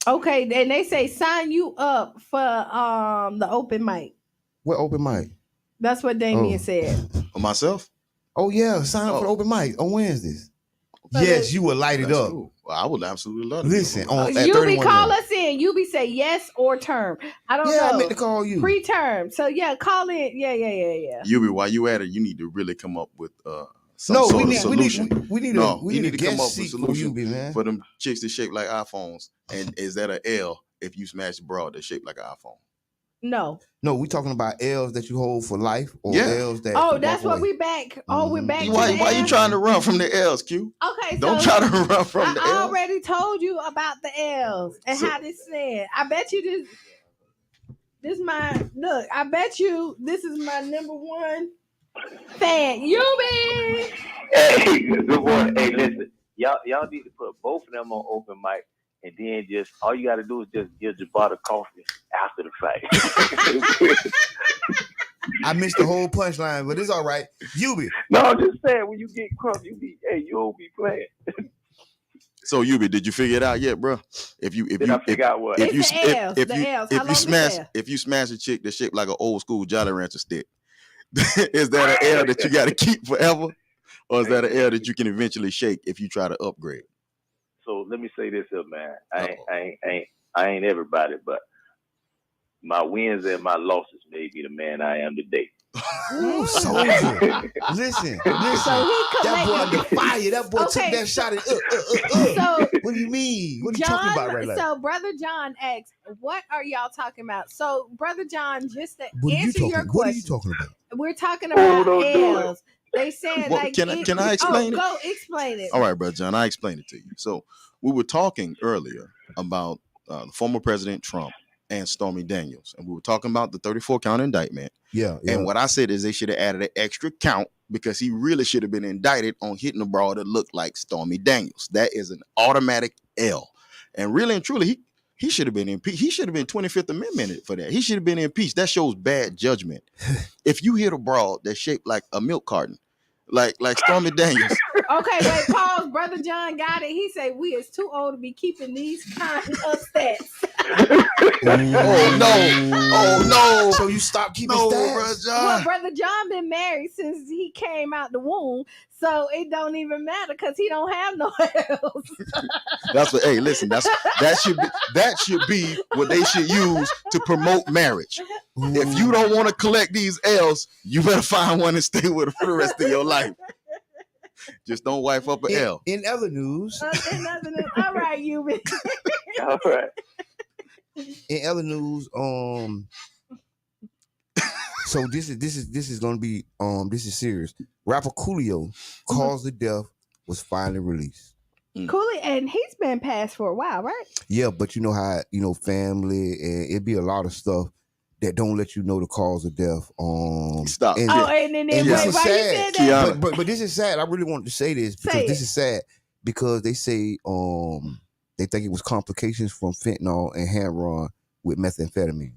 Okay, and they say sign you up for the open mic. What open mic? That's what Damien said. For myself? Oh yeah, sign up for the open mic on Wednesdays. Yes, you will light it up. Cool. Well, I would absolutely love to. Listen, you be call us in. You be say yes or term. I don't know. Yeah, I meant to call you. Preterm. So yeah, call in. Yeah. You be while you at it, you need to really come up with some sort of solution. We need to come up with a solution for them chicks that shape like iPhones. And is that an L if you smash a bra that's shaped like an iPhone? No, we talking about L's that you hold for life or L's that. Oh, that's what we back. Oh, we're back. Why you trying to run from the L's, Q? Okay, don't try to run from the L's. I already told you about the L's and how this said. I bet you this my look. I bet you this is my number one fan. Yubi. Hey, good morning. Hey, listen, y'all need to put both of them on open mic. And then just all you got to do is just give Jabbar the coffee after the fight. I missed the whole punchline, but it's all right. Yubi. No, I'm just saying when you get crunk, you don't be playing. So Yubi, did you figure it out yet, bro? If you smash a chick that's shaped like an old school Jolly Rancher stick, is that an L that you got to keep forever, or is that an L that you can eventually shake if you try to upgrade? So let me say this here, man. I ain't everybody, but my wins and my losses made me the man I am today. Ooh, soldier. Listen. That boy under fire. That boy took that shot and So what do you mean? What are you talking about right now? So Brother John asked, what are y'all talking about? So Brother John, just to answer your question. What are you talking about? We're talking about L's. They said can I explain it? Go explain it. All right, Brother John, I explained it to you. So we were talking earlier about former President Trump and Stormy Daniels, and we were talking about the 34 count indictment. Yeah. And what I said is they should have added an extra count because he really should have been indicted on hitting a broad that looked like Stormy Daniels. That is an automatic L. And really and truly, he should have been impeached. He should have been 25th Amendment for that. He should have been impeached. That shows bad judgment. If you hit a broad that's shaped like a milk carton, like Stormy Daniels. Okay, wait, pause. Brother John got it. He said we is too old to be keeping these kind of stats. Oh no. So you stopped keeping stats? Brother John. Well, Brother John been married since he came out the womb, so it don't even matter because he don't have no else. That's what. Hey, listen. That should be what they should use to promote marriage. If you don't want to collect these L's, you better find one and stay with it for the rest of your life. Just don't wipe up an L. In other news. All right, you. All right. In other news, so this is gonna be this is serious. Rapper Coolio, Cause of Death, was finally released. Coolio, and he's been passed for a while, right? Yeah, but you know how family and it'd be a lot of stuff that don't let you know the cause of death. Stop. And this is sad. But this is sad. I really wanted to say this because this is sad because they say they think it was complications from fentanyl and heroin with methamphetamine.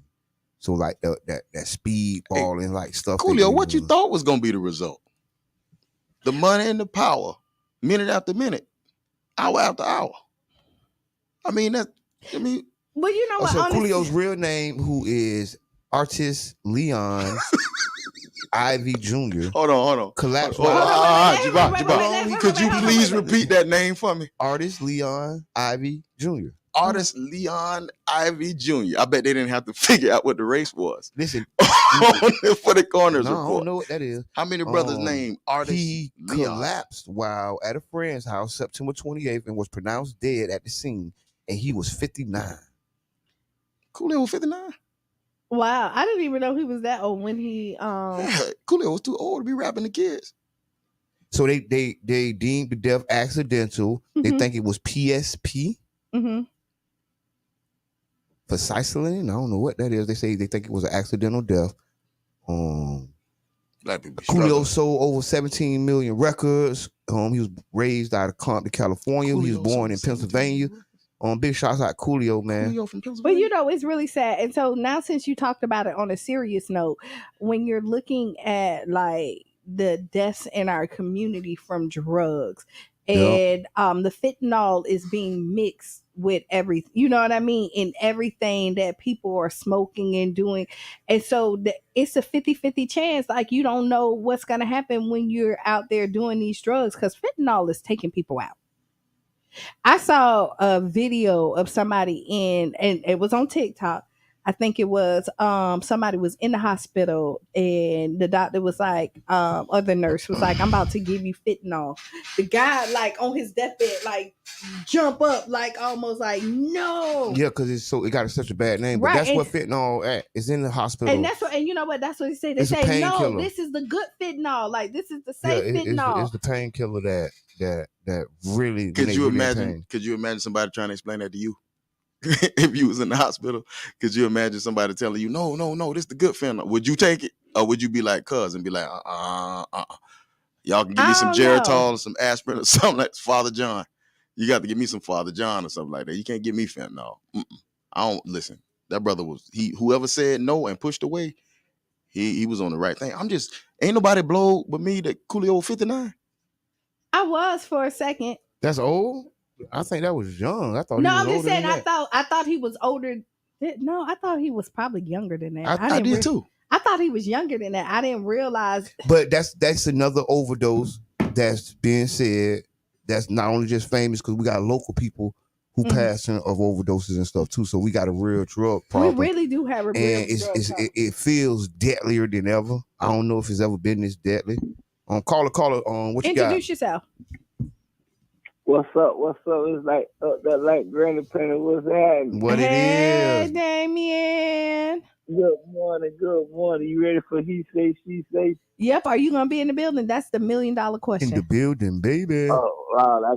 So like that speedball and like stuff. Coolio, what you thought was gonna be the result? The money and the power, minute after minute, hour after hour. well, you know what? So Coolio's real name, who is Artist Leon Ivy Jr. Hold on. Collapsed. Jabbar, could you please repeat that name for me? Artist Leon Ivy Jr. Artist Leon Ivy Jr. I bet they didn't have to figure out what the race was. Listen, for the coroner's report. I don't know what that is. How many brothers named Artist He Leon? Collapsed while at a friend's house September 28th and was pronounced dead at the scene, and he was 59. Coolio was 59? Wow, I didn't even know he was that old when he Coolio was too old to be rapping the kids. So they deemed the death accidental. They think it was PSP. For Sicilin, I don't know what that is. They think it was an accidental death. Coolio sold over 17 million records. He was raised out of Compton, California. He was born in Pennsylvania. Big shots out Coolio, man. Coolio from Pennsylvania. But it's really sad. And so now, since you talked about it on a serious note, when you're looking at like the deaths in our community from drugs, and the fentanyl is being mixed with everything, you know what I mean, in everything that people are smoking and doing, and so it's a 50-50 chance. Like, you don't know what's going to happen when you're out there doing these drugs, because fentanyl is taking people out. I saw a video of somebody and it was on TikTok. I think it was somebody was in the hospital and the doctor was like, or the nurse was like, I'm about to give you fentanyl. The guy, like, on his deathbed, like, jump up, like, almost like, no. Yeah, because it got such a bad name. But right. That's what fentanyl at. It's in the hospital. And you know what? That's what they say. They say, no, this is the good fentanyl. Like, this is the safe fentanyl. It's the painkiller that really. Could you imagine somebody trying to explain that to you? If you was in the hospital, could you imagine somebody telling you, no, this is the good fentanyl? Would you take it? Or would you be like cuz and be like, y'all can give me some Geritol or some aspirin or something like Father John. You got to give me some Father John or something like that. You can't give me fentanyl. I don't listen. That brother whoever said no and pushed away, he was on the right thing. Ain't nobody blow but me that Coolio 59. I was for a second. That's old? I think that was young. I thought. No, he was I'm just saying. I thought he was older. No, I thought he was probably younger than that. I did too. I thought he was younger than that. I didn't realize. But that's another overdose that's being said. That's not only just famous because we got local people who passing of overdoses and stuff too. So we got a real drug problem. We really do have a real drug problem. It feels deadlier than ever. I don't know if it's ever been this deadly. Caller. What you got? Introduce yourself. What's up? It's like that like Granny Penny. What's happening? What it is? Hey, Damien. Good morning. You ready for he say, she say? Yep. Are you gonna be in the building? That's the $1 million question. In the building, baby. Oh, wow. I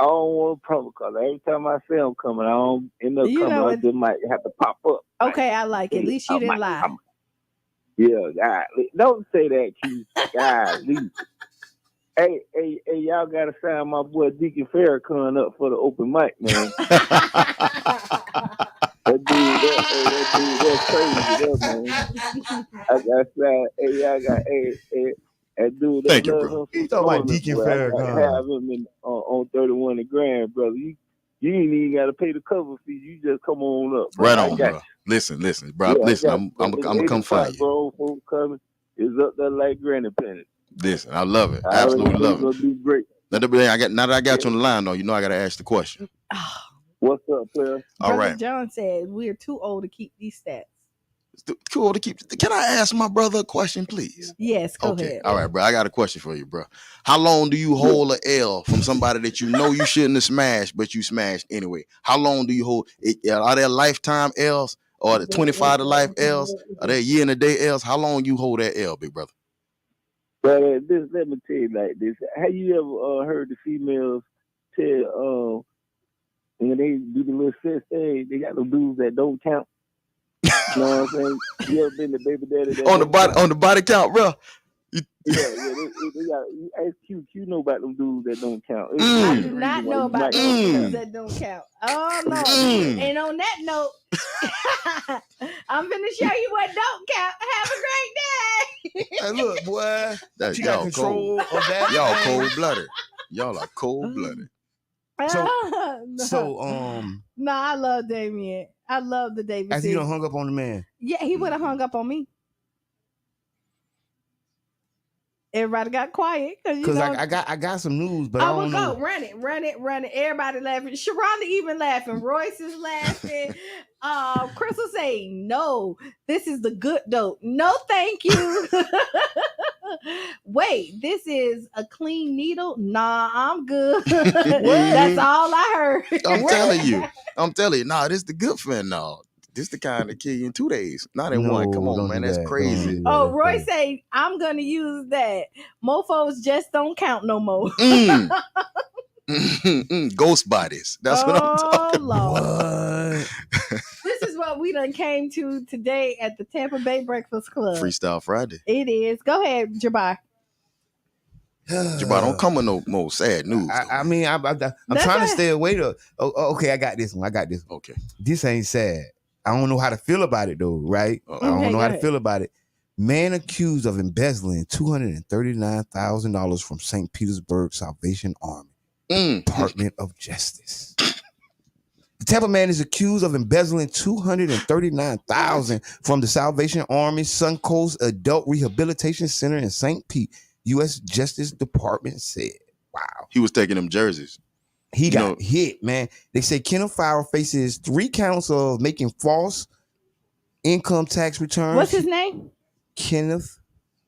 don't want a protocol. Every time I say I'm coming, I don't end up coming. I just might have to pop up. Okay, I like it. At least you didn't lie. Yeah, God, don't say that, Q. God, hey, y'all gotta sign my boy Deacon Farrakhan up for the open mic, man. That dude, that's crazy, that man. I got signed. Hey, y'all got that dude that love him. You talking about Deacon Farrakhan? I got to have him on 31 the grand, brother. You ain't even got to pay the cover fee. You just come on up, bro. Right on, bro. Listen, bro. Yeah, listen, I'm gonna come find you. Bro, folks coming is up there like granny penny. Listen, I love it. Absolutely love it. Gonna do great. Now that I got you on the line, though, you know I got to ask the question. What's up, player? All right. John said we're too old to keep these stats. Too old to keep. Can I ask my brother a question, please? Yes, go ahead. All right, bro. I got a question for you, bro. How long do you hold an L from somebody that you know you shouldn't have smashed, but you smashed anyway? How long do you hold it? Are there lifetime L's or the 25 to life L's? Are there year and a day L's? How long you hold that L, big brother? But let me tell you like this. Have you ever heard the females tell when they do the little sex thing, they got them dudes that don't count? You know what I'm saying? You ever been the baby daddy that on the body count, bro? They got ask Q know about them dudes that don't count. I do not know about those dudes that don't count. Oh no. And on that note, I'm finna show you what don't count. Have a great day. Hey, look, boy. You got control of that. Y'all cold-blooded. Y'all are cold-blooded. No, I love Damien. I love the David. As he done hung up on the man. Yeah, he would have hung up on me. Everybody got quiet because I got some news, but I don't know. Run it. Everybody laughing. Sharonda even laughing. Royce is laughing. Crystal saying, "No, this is the good dope. No, thank you." Wait, this is a clean needle? Nah, I'm good. That's all I heard. I'm telling you. Nah, this is the good fentanyl. This the kind that kill you in 2 days, not in one. Come on, man, that's crazy. Oh, Roy say I'm gonna use that. Mofos just don't count no more. Ghost bodies. That's what I'm talking about. This is what we done came to today at the Tampa Bay Breakfast Club. Freestyle Friday. It is. Go ahead, Jabbar. Jabbar, don't come with no more sad news. I'm trying to stay away to. Okay, I got this one. Okay. This ain't sad. I don't know how to feel about it though, right? I don't know how to feel about it. Man accused of embezzling $239,000 from St. Petersburg Salvation Army, Department of Justice. The Tampa man is accused of embezzling $239,000 from the Salvation Army Suncoast Adult Rehabilitation Center in St. Pete. U.S. Justice Department said, "Wow, he was taking them jerseys." He got hit, man. They say Kenneth Fowler faces 3 counts of making false income tax returns. What's his name? Kenneth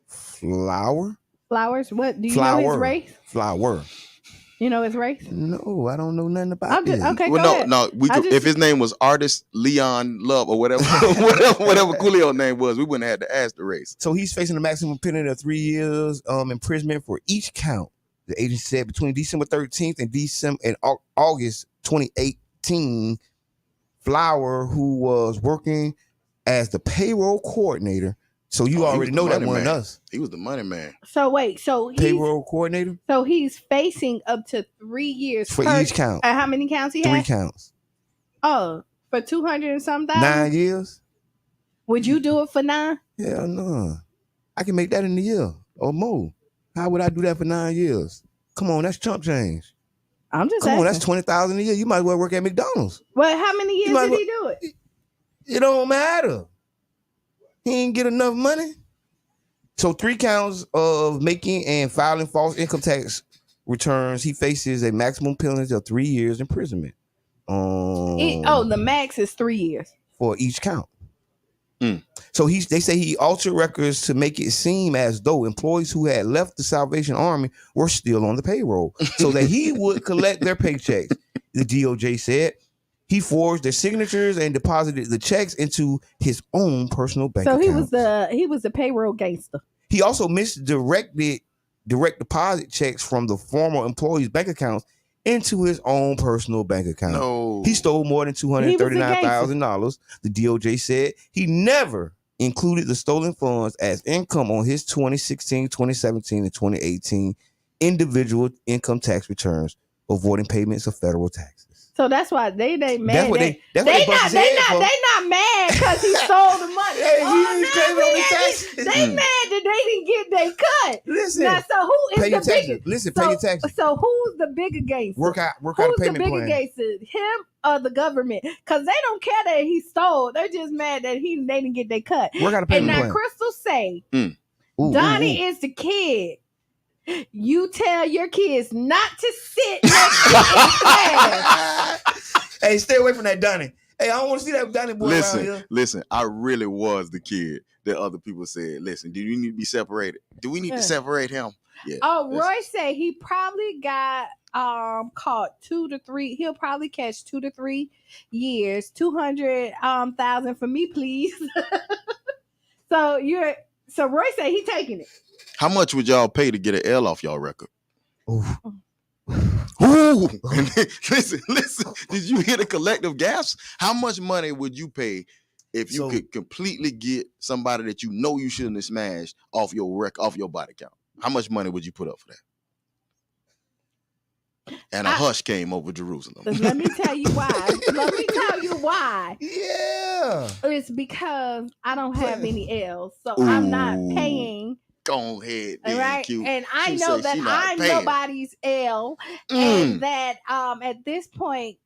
Flowers. What? Do you know his race? Flower. You know his race? No, I don't know nothing about it. Okay, well, go ahead. If his name was Artist Leon Love or whatever, whatever Coolio's name was, we wouldn't have had to ask the race. So he's facing a maximum penalty of 3 years imprisonment for each count. The agency said between December 13th and August 2018, Flower, who was working as the payroll coordinator, so you already know that wasn't us. He was the money man. So wait, payroll coordinator. So he's facing up to 3 years for each count. How many counts he has? 3 counts. Oh, for 200 and some thousand. 9 years. Would you do it for 9? Hell no. I can make that in a year or more. How would I do that for 9 years? Come on, that's chump change. I'm just Come asking. on, that's $20,000 a year. You might as well work at McDonald's. Well, how many years did he do it? It don't matter. He ain't get enough money. So 3 counts of making and filing false income tax returns. He faces a maximum penalty of 3 years imprisonment. The max is 3 years for each count. So they say he altered records to make it seem as though employees who had left the Salvation Army were still on the payroll so that he would collect their paychecks. The DOJ said he forged their signatures and deposited the checks into his own personal bank account. So he was the payroll gangster. He also misdirected direct deposit checks from the former employees' bank accounts into his own personal bank account. No. He stole more than $239,000. The DOJ said he never included the stolen funds as income on his 2016, 2017, and 2018 individual income tax returns, avoiding payments of federal taxes. So that's why they mad. They not mad because he stole the money. Hey, they mad that they didn't get their cut. Listen, now, so who is the biggest? Listen, pay your taxes. So who's the bigger gangster? Work out a who's payment the bigger plan. gangster, him or the government? Because they don't care that he stole. They're just mad that they didn't get their cut. Work out a payment plan. And now Crystal say, Donnie is the kid. You tell your kids not to sit next to class. Hey, stay away from that Donnie. Hey, I don't want to see that Donnie boy around here. Listen, I really was the kid that other people said, listen, do you need to be separated? Do we need to separate him? Yeah. Oh, Roy said he probably got caught 2 to 3. He'll probably catch 2 to 3 years. 200,000 for me, please. So Roy said he taking it. How much would y'all pay to get an L off y'all record? Ooh. Ooh. Listen. Did you hear the collective gasp? How much money would you pay if you could completely get somebody that you know you shouldn't have smashed off your body count? How much money would you put up for that? And a hush came over Jerusalem. Let me tell you why. Yeah. It's because I don't have any L's, so I'm not paying. Go ahead, right? Q. And I know that I'm nobody's L, and that at this point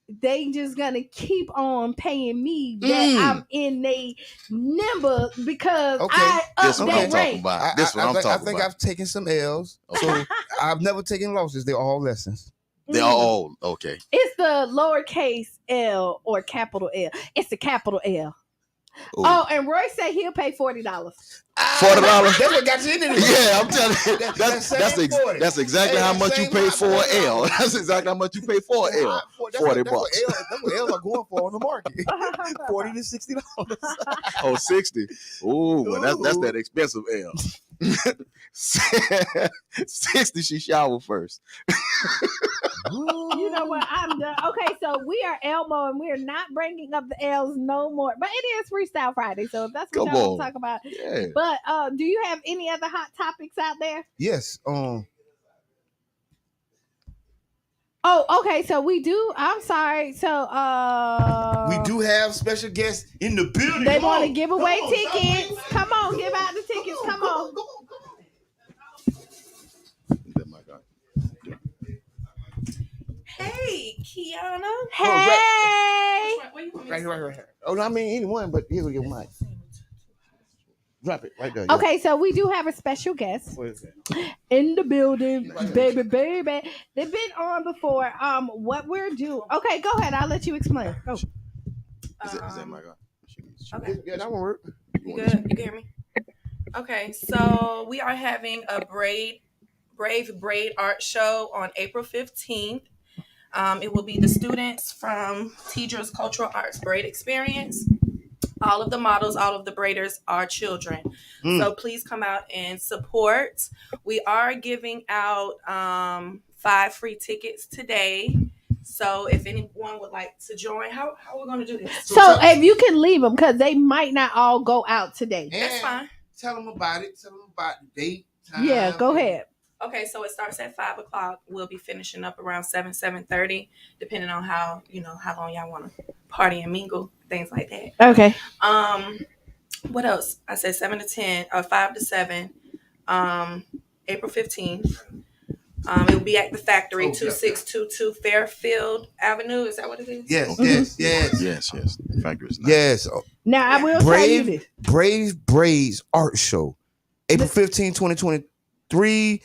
they just gonna keep on paying me that I'm in a number because I up their rank. I think I've taken some L's, so I've never taken losses. They're all lessons. They're all okay. It's the lowercase L or capital L. It's the capital L. Ooh. Oh, and Roy said he'll pay $40. $40. That's what got you into this. Yeah, I'm telling you. That's exactly how much you pay for an L. That's exactly how much you pay for an L. $40. That's what L's are going for on the market. $40 to $60. Oh, 60. Ooh, well, that's that expensive L. 60, she showered first. You know what? I'm done. Okay, so we are Elmo and we're not bringing up the L's no more. But it is Freestyle Friday, so if that's what y'all want to talk about. Yeah. But do you have any other hot topics out there? Yes. Oh, okay. So we do. I'm sorry. So we do have special guests in the building. They want to give away tickets. Come on, give out the tickets. Come on. Hey, Kiana. Hey. Right here. Oh, no, I mean anyone, but here we go, Mike. Drop it right there. Okay, so we do have a special guest in the building, baby. They've been on before. What we're doing? Okay, go ahead. I'll let you explain. Go. Is that my God? Okay. Yeah, that won't work. You good? You can hear me? Okay, so we are having a Brave Braid art show on April 15th. It will be the students from Teacher's Cultural Arts Braid Experience. All of the models, all of the braiders are children. So please come out and support. We are giving out 5 free tickets today. So if anyone would like to join, how are we going to do this? So if you can leave them because they might not all go out today. That's fine. Tell them about it. Tell them about the date, time. Yeah, go ahead. Okay, so it starts at 5 o'clock. We'll be finishing up around 7:30, depending on how long y'all want to party and mingle, things like that. Okay. What else? I said 7 to 10 or 5 to 7. April 15th. It will be at the factory, 2622 Fairfield Avenue. Is that what it is? Yes. The factory is nice. Yes. Now I will tell you this. Brave Braids Art Show, April 15, 2023.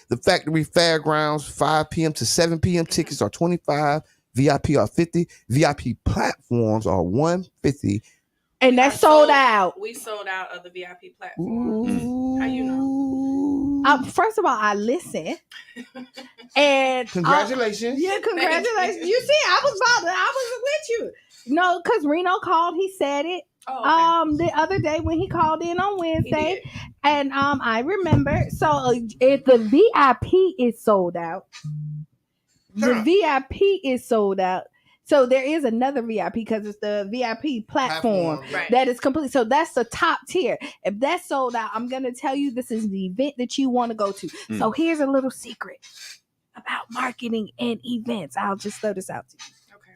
The Factory Fairgrounds, 5 p.m. to 7 p.m. Tickets are $25. VIP are $50. VIP platforms are $150. And that's sold out. We sold out of the VIP platforms. How you know? First of all, I listen. And congratulations. Yeah, congratulations. You see, I was with you. No, because Reno called, he said it. Oh, okay. The other day when he called in on Wednesday, and I remember. So if the VIP is sold out, the VIP is sold out. So there is another VIP because it's the VIP platform that is complete. So that's the top tier. If that's sold out, I'm going to tell you this is the event that you want to go to. So here's a little secret about marketing and events. I'll just throw this out to you. Okay.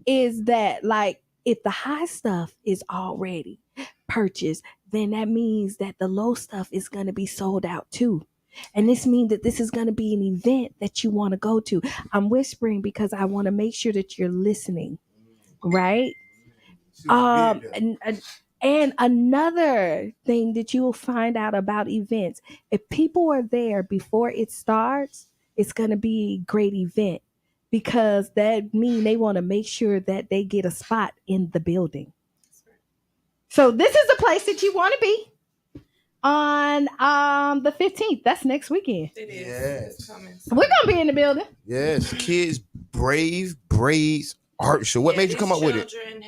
Is that like if the high stuff is already purchased, then that means that the low stuff is going to be sold out too. And this means that this is going to be an event that you want to go to. I'm whispering because I want to make sure that you're listening, right? And another thing that you will find out about events, if people are there before it starts, it's going to be a great event because that means they want to make sure that they get a spot in the building. So this is the place that you want to be. On the 15th. That's next weekend. It is. Yes. It's coming. We're going to be in the building. Yes. Kids Brave Braids Art Show. What made you come up with it? Children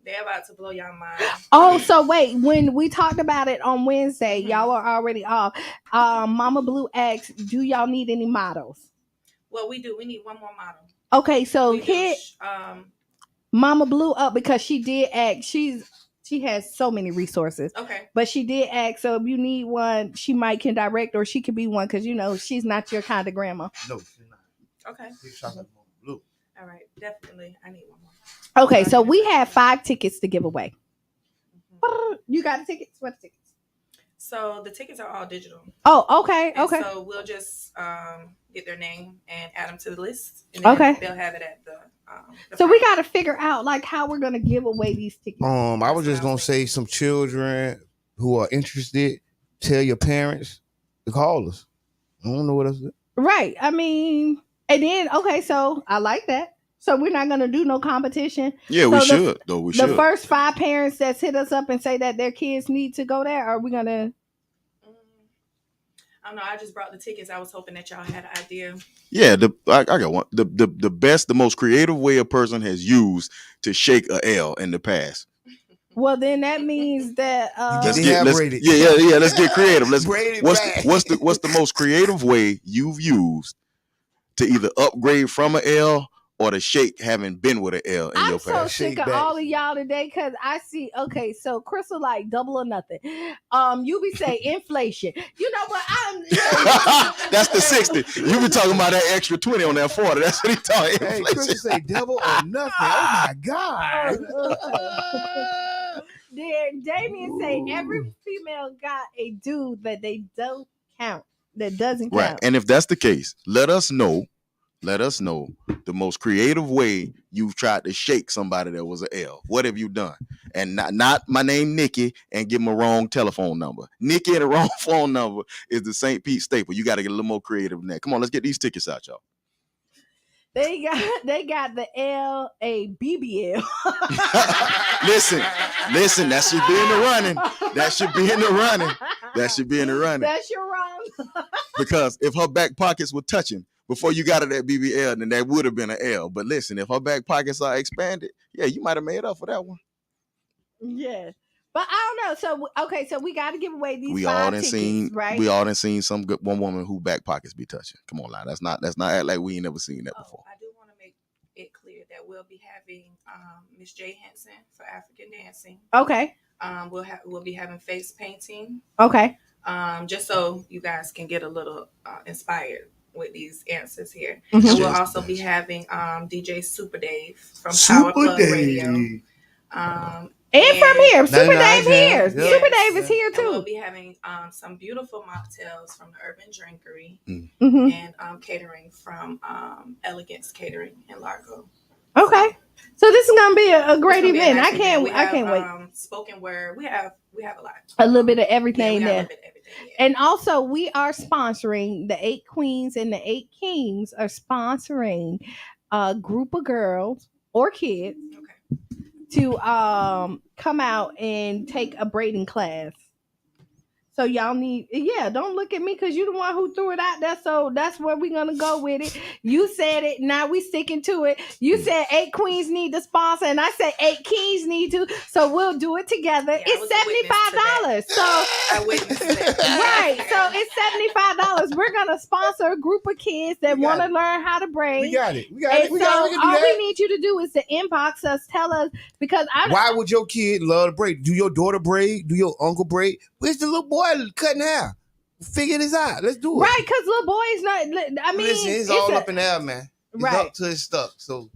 they're about to blow your mind. Oh, so wait. When we talked about it on Wednesday, y'all are already off. Mama Blue asked, do y'all need any models? Well, we do. We need one more model. Okay, so hit Mama Blue up because she did ask. She has so many resources. Okay. But she did ask, so if you need one, she might can direct or she could be one because, she's not your kind of grandma. No, she's not. Okay. Blue. All right. Definitely. I need one more. Okay. So we have 5 tickets to give away. Mm-hmm. You got the tickets? What tickets? So the tickets are all digital. Oh, okay. And okay. So we'll just get their name and add them to the list. And then they'll have it at the so we got to figure out like how we're going to give away these tickets. I was just going to say some children who are interested, tell your parents to call us. I don't know what else to do. Right. I mean, and then, so I like that. So we're not going to do no competition. Yeah, we should. The first 5 parents that hit us up and say that their kids need to go there, are we going to? I don't know. I just brought the tickets. I was hoping that y'all had an idea. Yeah, I got one. The best, the most creative way a person has used to shake a L in the past. Well, then that means that let's get creative. What's the most creative way you've used to either upgrade from an L or to shake having been with an L in your past? I'm so sick of all of y'all today because I see, so Crystal like double or nothing. You be saying inflation. You know what? That's the 60. You be talking about that extra 20 on that 40. That's what he talking. Hey, Crystal say double or nothing. Oh my God. Damien say every female got a dude that they don't count. That doesn't count. Right. And if that's the case, let us know the most creative way you've tried to shake somebody that was an L. What have you done? And not my name Nikki and give them a wrong telephone number. Nikki and the wrong phone number is the St. Pete staple. You got to get a little more creative than that. Come on, let's get these tickets out, y'all. They got the LABBL. Listen, that should be in the running. That should be in the running. That's your wrong. Because if her back pockets were touching before you got to that BBL, then that would have been an L. But listen, if her back pockets are expanded, yeah, you might have made up for that one. Yeah. But I don't know. So we got to give away these 5 tickets, right? We all done seen one woman who back pockets be touching. Come on, now. Let's not act like we ain't never seen that before. I do want to make it clear that we'll be having Miss J Henson for African dancing. Okay. We'll be having face painting. Okay. Just so you guys can get a little inspired with these answers here. Mm-hmm. And we'll also be having DJ Super Dave from Power Club Radio. And from here, Super Dave here. Yep. Super Dave is here too. And we'll be having some beautiful mocktails from the Urban Drinkery and catering from Elegance Catering in Largo. Okay, so this is gonna be a great event. I can't wait. Spoken word. We have a lot. A little bit of everything there. And also, we are sponsoring the 8 Queens and the 8 Kings are sponsoring a group of girls or kids to come out and take a braiding class. So y'all need, don't look at me because you're the one who threw it out there. So that's where we're going to go with it. You said it. Now we sticking to it. You said 8 queens need to sponsor, and I said 8 kings need to. So we'll do it together. It's $75. So I witnessed that. Right. So it's $75. We're going to sponsor a group of kids that want to learn how to braid. We got it. All we need you to do is to inbox us, tell us, because why would your kid love to braid? Do your daughter braid? Do your uncle braid? Where's the little boy cutting hair? Figure this out. Let's do it. Right, because little boy's not. I mean, listen, it's all up in the air, man. It's up to his stuff. So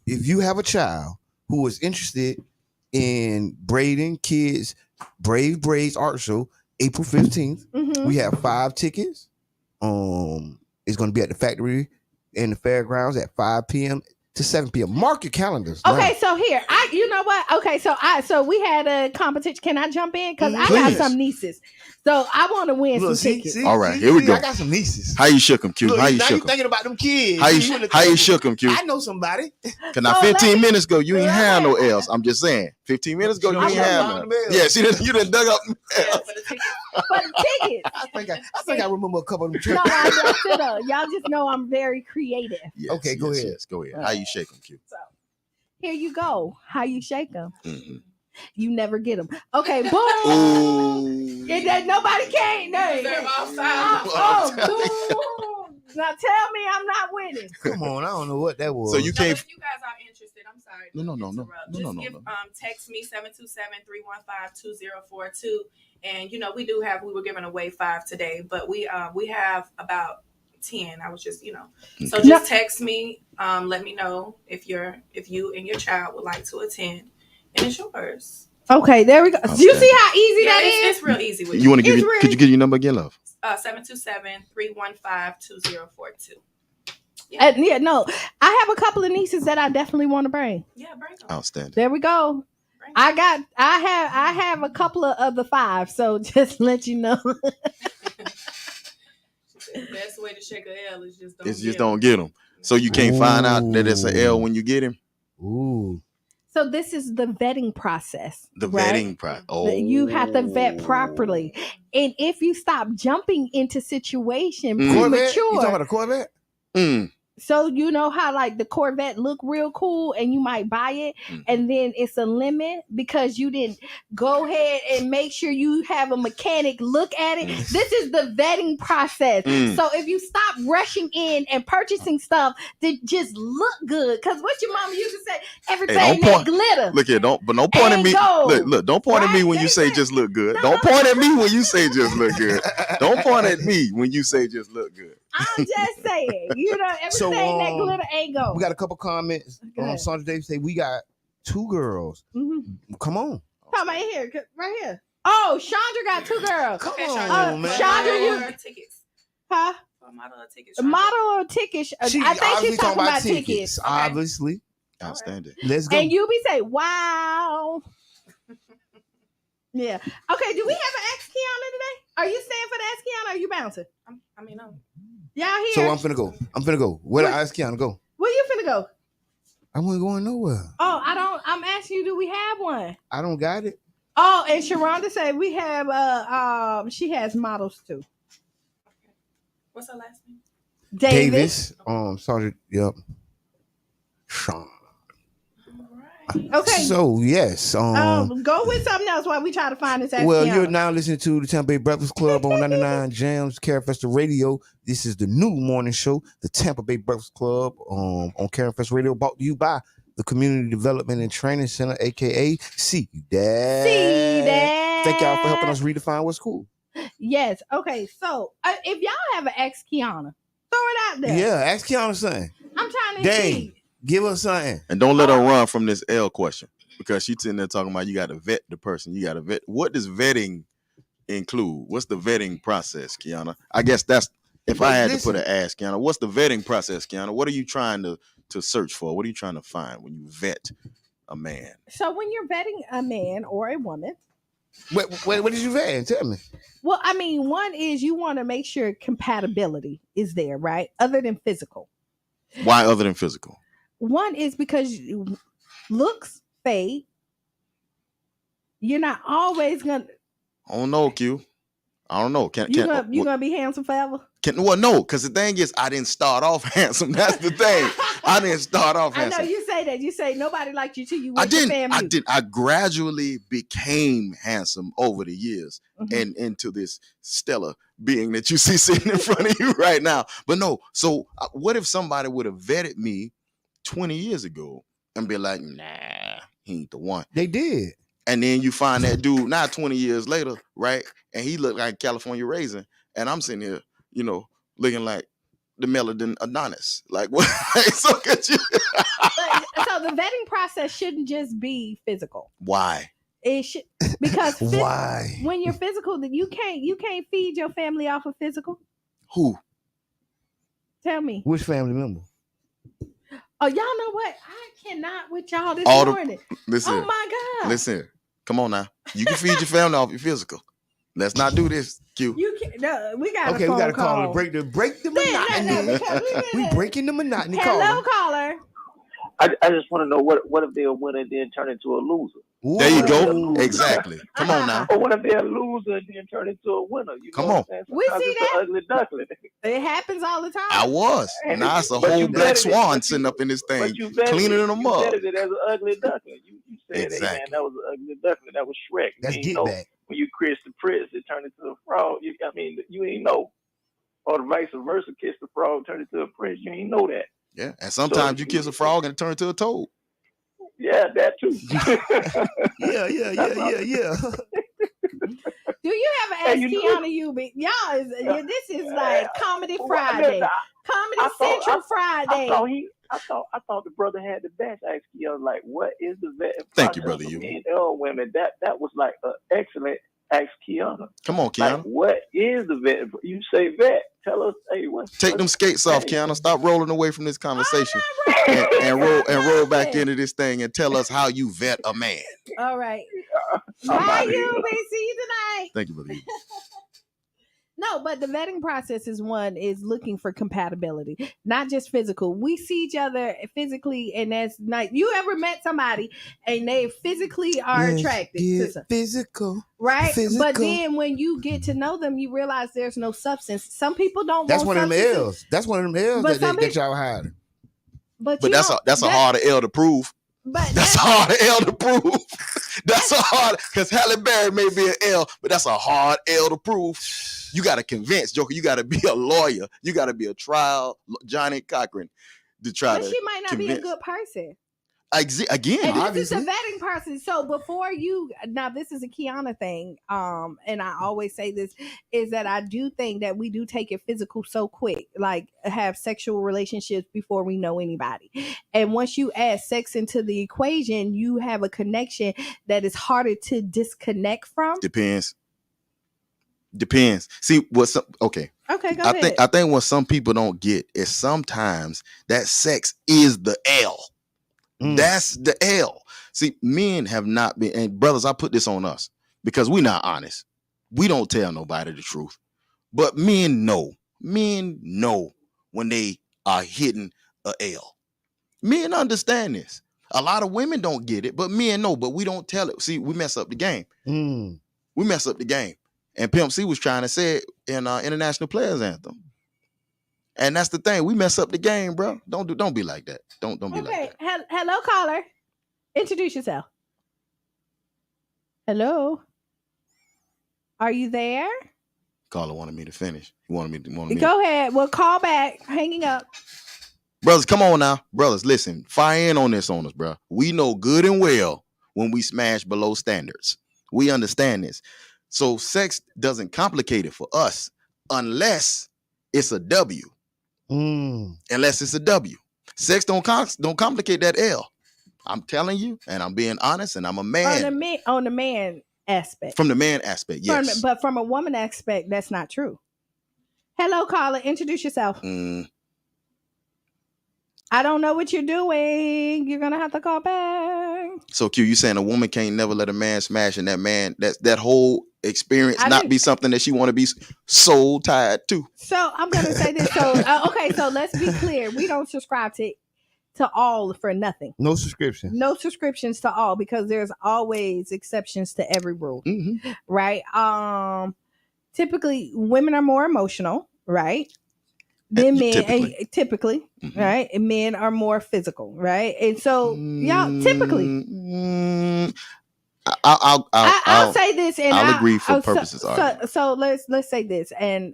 if you have a child who is interested in braiding kids, Brave Braids Art Show, April 15th. We have 5 tickets. It's going to be at the factory in the fairgrounds at 5 p.m. to 7 p.m. Mark your calendars. Okay, so here, you know what? Okay, so we had a competition. Can I jump in? Because I got some nieces. So I want to win some tickets. All right, here we go. I got some nieces. How you shook them, Q? Look, How you now shook you them? thinking about them kids. How you shook them, Q? I know somebody. Cause now 15 minutes ago, you ain't had no L's. I'm just saying. 15 minutes ago, you ain't had no. Yeah, see, you done dug up them L's. For the tickets. I think I remember a couple of them. No, I just y'all just know I'm very creative. Yes, okay, go ahead. Yes, go ahead. How you shake them, Q? So, here you go. How you shake them? Mm-hmm. You never get them. Okay, boom. Nobody can't. Boom. Now tell me I'm not winning. Come on, I don't know what that was. So you can't. If you guys are interested, I'm sorry. No. Text me 727-315-2042. And we were giving away 5 today, but we have about 10. I was just, So just text me. Let me know if you and your child would like to attend. And it's yours. Okay, there we go. Do you see how easy that is? It's real easy. You want to give? Could you give your number again, love? 727-315-2042. No, I have a couple of nieces that I definitely want to bring. Yeah, bring them. Outstanding. There we go. I have a couple of the 5, so just let you know. The best way to shake an L is don't get them. So you can't find out that it's an L when you get him. Ooh. So this is the vetting process. Vetting process. Oh. You have to vet properly. And if you stop jumping into situation Corvette? premature. You talking about a Corvette? So you know how like the Corvette look real cool and you might buy it and then it's a limit because you didn't go ahead and make sure you have a mechanic look at it. This is the vetting process. So if you stop rushing in and purchasing stuff that just look good, because what your mama used to say, everything that glitter. Look here, don't point at me. Look, don't point at me when you say just look good. Don't point at me when you say just look good. Don't point at me when you say just look good. I'm just saying, everything that glitter ain't go. We got a couple comments. Sandra Davis say we got 2 girls. Come on. Come right here. Oh, Chandra got 2 girls. Come on, man. Chandra, you tickets. Huh? Model or tickets. Model or tickets. I think she's talking about tickets. Okay. Obviously. Outstanding. Let's go. And you be saying, wow. Yeah. Okay, do we have an ex Kiana today? Are you staying for the ex Kiana or are you bouncing? Y'all here? So I'm finna go. Where did Ice Kiana go? Where you finna go? I wasn't going nowhere. Oh, I'm asking you, do we have one? I don't got it. Oh, and Sharonda said we have she has models too. What's her last name? Davis. Sergeant, yep. Sean. Okay. So yes. Go with something else while we try to find this. Well, you're now listening to the Tampa Bay Breakfast Club on 99 Jams Carefest Radio. This is the new morning show, the Tampa Bay Breakfast Club on Carefest Radio, brought to you by the Community Development and Training Center, aka See That. Thank y'all for helping us redefine what's cool. Yes. Okay. So if y'all have an ex Kiana, throw it out there. Yeah, ask Kiana something. I'm trying to see. Give us something. And don't let her run from this L question because she's sitting there talking about you got to vet the person. You got to vet. What does vetting include? What's the vetting process, Kiana? I guess that's if I had to put an ask, Kiana. What's the vetting process, Kiana? What are you trying to search for? What are you trying to find when you vet a man? So when you're vetting a man or a woman. What did you vet? Tell me. Well, I mean, one is you want to make sure compatibility is there, right? Other than physical. Why other than physical? One is because looks fade. You're not always gonna. Oh no, Q. I don't know. You gonna be handsome forever? Well, no, because the thing is, I didn't start off handsome. That's the thing. I didn't start off handsome. I know you say that. You say nobody liked you till you went to FAMU. I did. I gradually became handsome over the years and into this stellar being that you see sitting in front of you right now. But no, so what if somebody would have vetted me 20 years ago and be like, nah, he ain't the one. They did. And then you find that dude now 20 years later, right? And he looked like California Raisin. And I'm sitting here, you know, looking like the Meladon Adonis. Like, what? So could you? So the vetting process shouldn't just be physical. Why? It should, because why? When you're physical, you can't feed your family off of physical. Who? Tell me. Which family member? Oh, y'all know what? I cannot with y'all this morning. Listen, oh my God. Listen, come on now. You can feed your family off your physical. Let's not do this, Q. You can, no, we got okay. We got to call to break the monotony. We breaking the monotony. Hello, caller. I just want to know what if they're a winner and then turn into a loser? Ooh. There you go. Exactly. Come on now. Or what if they're a loser and then turn into a winner? You Come on. We see that. Ugly duckling. It happens all the time. I was. Now it's a whole black swan sitting up in this thing, cleaning them up. You said it as an ugly duckling. You said exactly. Hey, man, that was an ugly duckling. That was Shrek. That's you get know, back. When you kiss the prince, it turned into a frog. You ain't know. Or the vice versa, kiss the frog, turn into a prince. You ain't know that. Yeah, and sometimes you kiss a frog and it turns into a toad. Yeah, that too. yeah. Do you ever ask Kiana Eubank? Y'all this is like Comedy Friday. Comedy Central Friday. I thought the brother had the best. Ask Kiana, like, what is the vet? Thank you, brother. Women. That was like an excellent ask Kiana. Come on, Kiana. Like, what is the vet? You say vet. Tell us, hey, take them skates off, Kiana. Stop rolling away from this conversation and roll back into this thing and tell us how you vet a man. All right. Bye, you. See you tonight. Thank you, brother. No, but the vetting process is looking for compatibility, not just physical. We see each other physically, and that's not. You ever met somebody and they physically are attracted to some, physical, right? Physical. But then when you get to know them, you realize there's no substance. Some people don't. That's want one of them substances. L's. That's one of them L's that y'all hiding. But that's a harder L to prove. But that's a hard L to prove. That's a hard, because Halle Berry may be an L, but that's a hard L to prove. You got to convince, Joker. You got to be a lawyer. You got to be a trial Johnny Cochran to try to. But she might not be a good person. Again, and obviously. This is a vetting process. So before now this is a Kiana thing. And I always say this is that I do think that we do take it physical so quick, like have sexual relationships before we know anybody. And once you add sex into the equation, you have a connection that is harder to disconnect from. Depends. See okay. Okay, go ahead. I think what some people don't get is sometimes that sex is the L. That's the L. See, men have not been, and brothers, I put this on us because we're not honest. We don't tell nobody the truth. But men know when they are hitting a L. Men understand this. A lot of women don't get it, but men know, but we don't tell it. See, we mess up the game. We mess up the game. And Pimp C was trying to say it in International Players Anthem. And that's the thing. We mess up the game, bro. Don't be like that. Don't be like that. Hello, caller. Introduce yourself. Hello. Are you there? Caller wanted me to finish. He wanted me. Go ahead. We'll call back. Hanging up. Brothers, come on now. Brothers, listen. Fire in on this on us, bro. We know good and well when we smash below standards. We understand this. So sex doesn't complicate it for us unless it's a W. Unless it's a W. Sex don't complicate that L. I'm telling you, and I'm being honest, and I'm a man. On the man aspect. From the man aspect, yes. But from a woman aspect, that's not true. Hello, caller. Introduce yourself. I don't know what you're doing. You're gonna have to call back. So Q, you saying a woman can't never let a man smash, and that man, that whole experience not be something that she want to be soul tied to. So I'm gonna say this. So okay, so let's be clear. We don't subscribe to all for nothing. No subscription. No subscriptions to all, because there's always exceptions to every rule. Right? typically women are more emotional, right? Then men, typically, right? And men are more physical, right? And so, y'all, typically, I'll say this, and I'll agree for purposes. So let's say this, and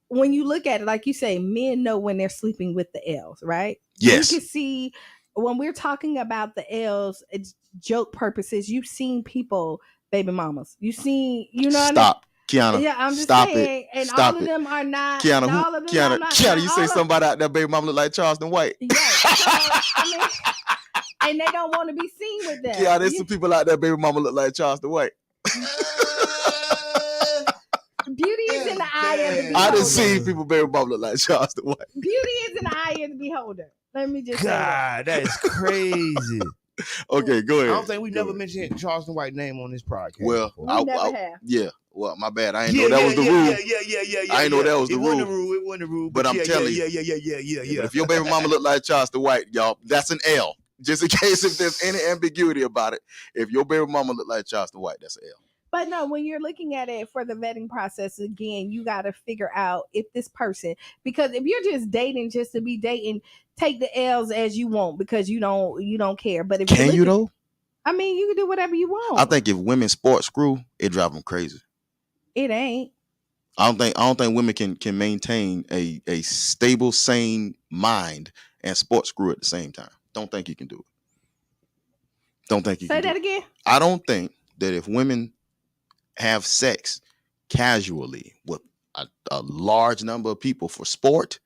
when you look at it, like you say, men know when they're sleeping with the L's, right? Yes. You can see when we're talking about the L's, it's joke purposes. You've seen people, baby mamas. You seen, Stop. Kiana, yeah, I'm just stop saying, it. and Stop all of them are not. Kiana, all of them are not. Kiana, you say somebody out there, baby mama look like Charleston White. Yes. So, and they don't want to be seen with them. Yeah, there's some people out there, baby mama look like Charleston White. Beauty is in the eye of the beholder. I done seen people, baby mama look like Charleston White. Beauty is in the eye of the beholder. Let me just say God, that is crazy. Okay, go ahead. I don't think we never mentioned Charleston White name on this podcast. Well, we never have. Yeah. Well, my bad. I didn't know that was the rule. Yeah. I didn't know that was the rule. It wasn't the rule. But I'm telling you. Yeah. But if your baby mama look like Charleston White, y'all, that's an L. Just in case if there's any ambiguity about it. If your baby mama look like Charleston White, that's an L. But no, when you're looking at it for the vetting process, again, you got to figure out if this person, because if you're just dating just to be dating, take the L's as you want because you don't care. But if can you though? I mean, you can do whatever you want. I think if women sports screw, it drive them crazy. It ain't. I don't think women can maintain a stable, sane mind and sports screw at the same time. Don't think you can do it. Don't think you can. Say that again. I don't think that if women have sex casually with a large number of people for sport,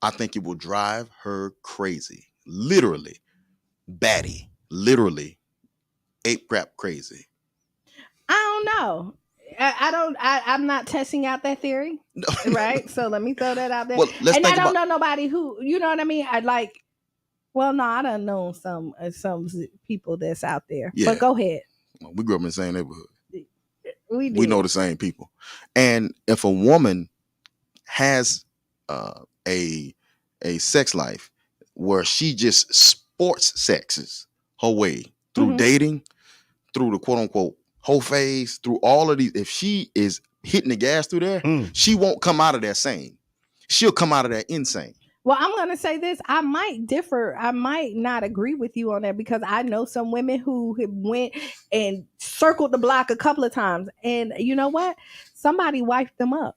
I think it will drive her crazy. Literally, batty. Literally, ape crap crazy. I don't know. I'm not testing out that theory, right? So let me throw that out there. Well, and I don't know nobody who, you know what I mean? I like. Well, no, I don't know some people that's out there. Yeah. But go ahead. We grew up in the same neighborhood. We know the same people. And if a woman has a sex life where she just sports sexes her way through dating, through the quote unquote whole phase, through all of these, if she is hitting the gas through there, she won't come out of there sane. She'll come out of there insane. Well, I'm going to say this. I might differ. I might not agree with you on that because I know some women who have went and circled the block a couple of times. And you know what? Somebody wiped them up.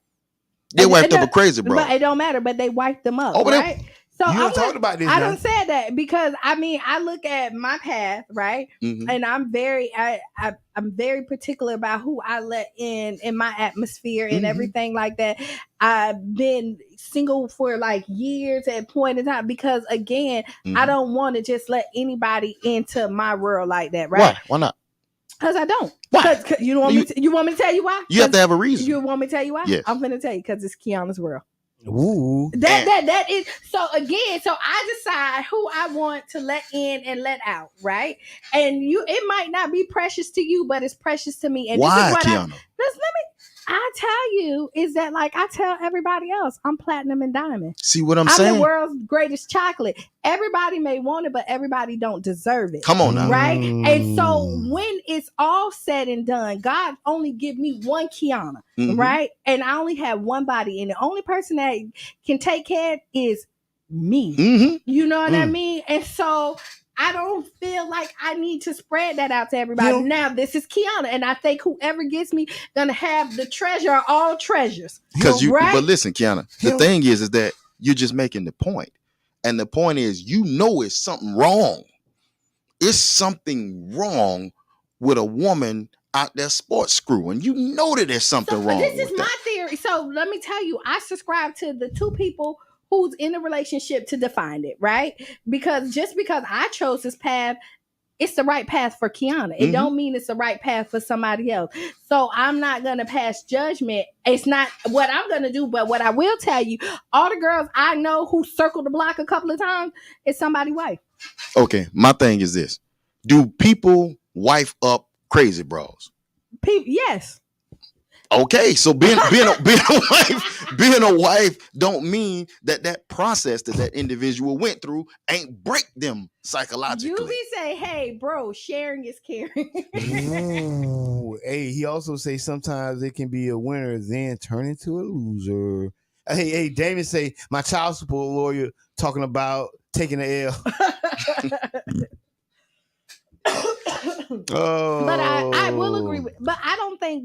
They wiped up a crazy, bro. But it don't matter. But they wiped them up, right? So you talked about this. I don't say that because I mean I look at my path, right? Mm-hmm. And I'm very particular about who I let in my atmosphere and everything like that. I've been single for like years at a point in time because again, I don't want to just let anybody into my world like that, right? Why not? Because I don't. Why? Because you want me to tell you why? You have to have a reason. You want me to tell you why? Yes. I'm going to tell you because it's Kiana's world. Ooh. That is so again, so I decide who I want to let in and let out, right? And it might not be precious to you, but it's precious to me. And why, this is what Kiana? I tell you is that like I tell everybody else, I'm platinum and diamond. See what I'm saying? I'm the world's greatest chocolate. Everybody may want it, but everybody don't deserve it. Come on now. Right? And so when it's all said and done, God only give me one Kiana, right? And I only have one body. And the only person that can take care of is me. You know what I mean? And so I don't feel like I need to spread that out to everybody. Now, this is Kiana, and I think whoever gets me gonna have the treasure of all treasures. Right? But listen, Kiana, the thing is that you're just making the point. And the point is, it's something wrong. It's something wrong with a woman out there sports screwing. You know that there's something wrong. This is my theory. So let me tell you, I subscribe to the two people who's in a relationship to define it, right? Because just because I chose this path, it's the right path for Kiana. It don't mean it's the right path for somebody else. So I'm not going to pass judgment. It's not what I'm going to do, but what I will tell you, all the girls I know who circled the block a couple of times is somebody's wife. Okay, my thing is this. Do people wife up crazy bras? Yes. Okay, so being a wife don't mean that process that individual went through ain't break them psychologically. You be say, hey, bro, sharing is caring. Ooh, hey, he also say sometimes it can be a winner, then turn into a loser. Hey, Damon say my child support lawyer talking about taking the L. Oh. But I will agree with, but I don't think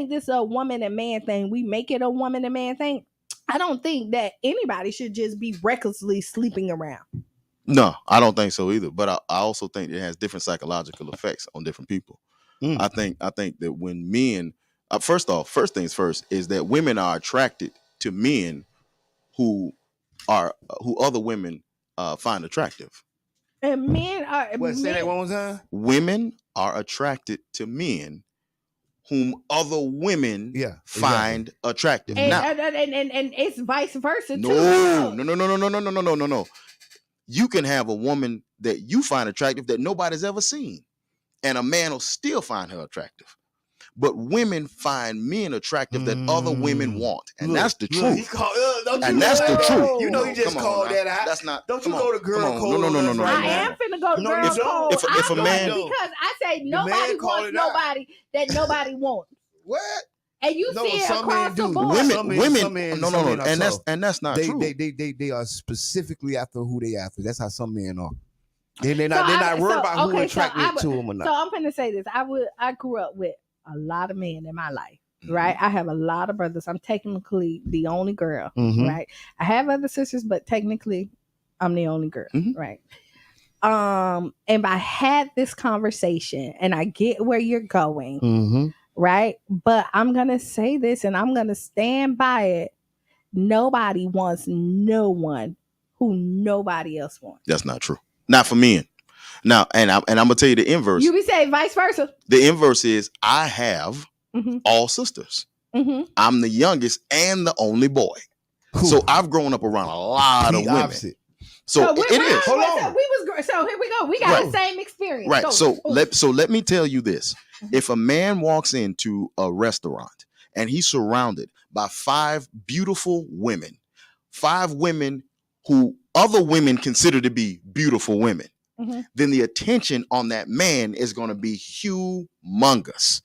this a woman and man thing. We make it a woman and man thing. I don't think that anybody should just be recklessly sleeping around. No, I don't think so either. But I also think it has different psychological effects on different people. I think that when men, first things first, is that women are attracted to men who other women find attractive. And men are. Say that one more time. Women are attracted to men whom other women find attractive. And, now, and it's vice versa too. No. You can have a woman that you find attractive that nobody's ever seen, and a man will still find her attractive. But women find men attractive that other women want, and that's the truth. That's the truth. You know, you just called that out. That's not. Don't you go to girl code? No. I am finna go to girl code. If a man, because I say nobody wants nobody that nobody wants. What? And you see it across the board. Women, no, and that's not true. They are specifically after who they after. That's how some men are. They're not worried about who attracted to them or not. So I'm finna say this. I grew up with a lot of men in my life, right? I have a lot of brothers. I'm technically the only girl, right? I have other sisters, but technically I'm the only girl, right? And I had this conversation, and I get where you're going, right? But I'm gonna say this, and I'm gonna stand by it. Nobody wants no one who nobody else wants. That's not true. Not for men. Now, and I'm gonna tell you the inverse. You be saying vice versa. The inverse is I have all sisters. I'm the youngest and the only boy. So I've grown up around a lot of women. Opposite. So it is. Hold on. So here we go. We got the same experience. Right. So let me tell you this. If a man walks into a restaurant and he's surrounded by 5 beautiful women, 5 women who other women consider to be beautiful women, then the attention on that man is going to be humongous.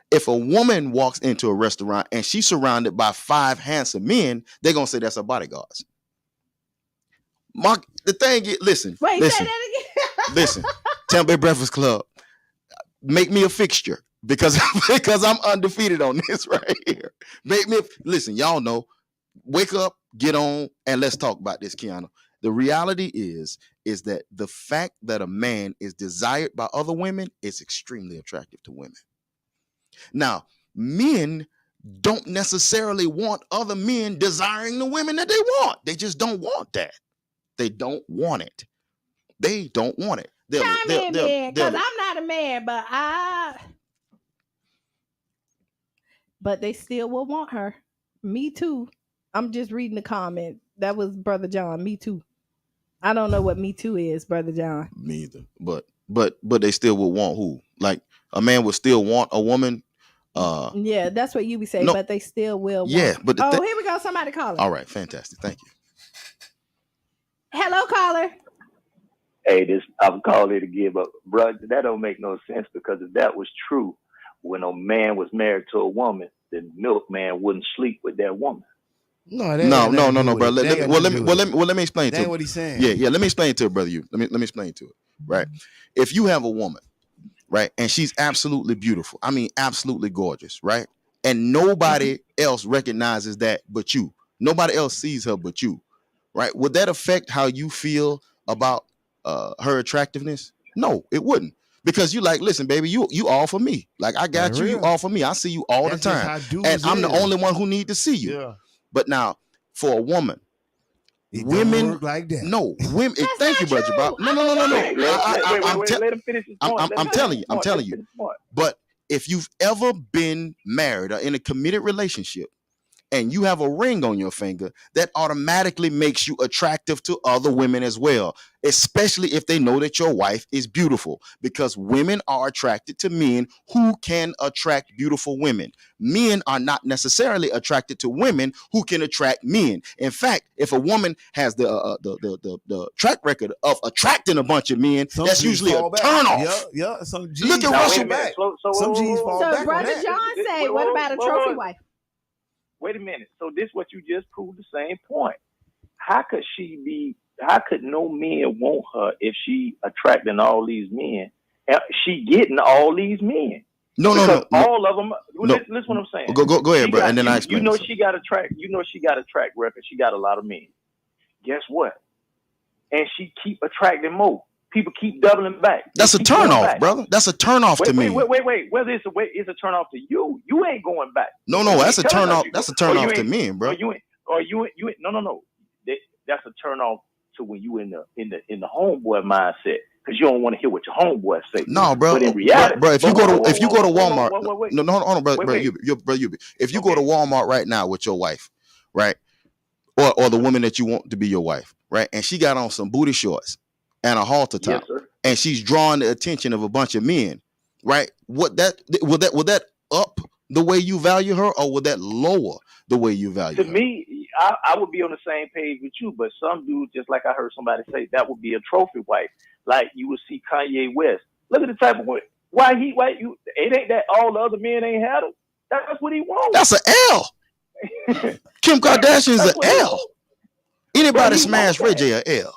If a woman walks into a restaurant and she's surrounded by 5 handsome men, they're going to say that's her bodyguards. Mark, the thing is, listen. Say that again. Listen, Tampa Bay Breakfast Club, make me a fixture because I'm undefeated on this right here. Listen, y'all know, wake up, get on, and let's talk about this, Kiana. The reality is that the fact that a man is desired by other women is extremely attractive to women. Now, men don't necessarily want other men desiring the women that they want. They just don't want that. They don't want it. They don't want it. Because I'm not a man, but they still will want her. Me too. I'm just reading the comment. That was Brother John. Me too. I don't know what me too is, Brother John. Me either. But they still would want who? Like a man would still want a woman. Yeah, that's what you be saying. No, but they still will. Yeah, want. but here we go. Somebody calling. All right, fantastic. Thank you. Hello, caller. Hey, I'm calling to give up, bro. That don't make no sense because if that was true, when a man was married to a woman, the milkman wouldn't sleep with that woman. No, bro. Let me explain to you. That's what he's saying. Yeah. Let me explain to it, brother. Let me explain to it. Right. If you have a woman, right, and she's absolutely beautiful. I mean, absolutely gorgeous, right? And nobody else recognizes that but you. Nobody else sees her but you, right? Would that affect how you feel about her attractiveness? No, it wouldn't. Because you like, listen, baby, you all for me. Like I got you, you all for me. I see you all the time, and I'm the only one who need to see you. Yeah. But now, for a woman, women work like that. No, women. Thank you, brother. No. Let him finish his point. I'm telling you. But if you've ever been married or in a committed relationship, and you have a ring on your finger, that automatically makes you attractive to other women as well, especially if they know that your wife is beautiful, because women are attracted to men who can attract beautiful women. Men are not necessarily attracted to women who can attract men. In fact, if a woman has the track record of attracting a bunch of men, that's usually a turnoff. Yeah. Some G's Look at Russell back. Some G's fall back. So Brother John say, what about a trophy wife? Wait a minute. So this what you just proved the same point. How could no men want her if she attracting all these men? She getting all these men. No. All of them. Listen what I'm saying. Go ahead, bro. And then I explain. You know she got a track record. She got a lot of men. Guess what? And she keep attracting more. People keep doubling back. That's a turnoff, brother. That's a turnoff to me. Wait. Whether it's a turnoff to you, you ain't going back. No, that's a turnoff. That's a turnoff to me, bro. You ain't. No. That's a turnoff to when you in the homeboy mindset, because you don't want to hear what your homeboy say. No, bro. But in reality, bro, if you go to Walmart, wait. No, bro, if you go to Walmart right now with your wife, right, or the woman that you want to be your wife, right, and she got on some booty shorts and a halter top, and she's drawing the attention of a bunch of men, right? Would that up the way you value her, or would that lower the way you value her? To me, I would be on the same page with you, but some dudes, just like I heard somebody say, that would be a trophy wife. Like you would see Kanye West. Look at the type of way. It ain't that all the other men ain't had him. That's what he wants. That's an L. Kim Kardashian's an L. Anybody smash Ray J a L.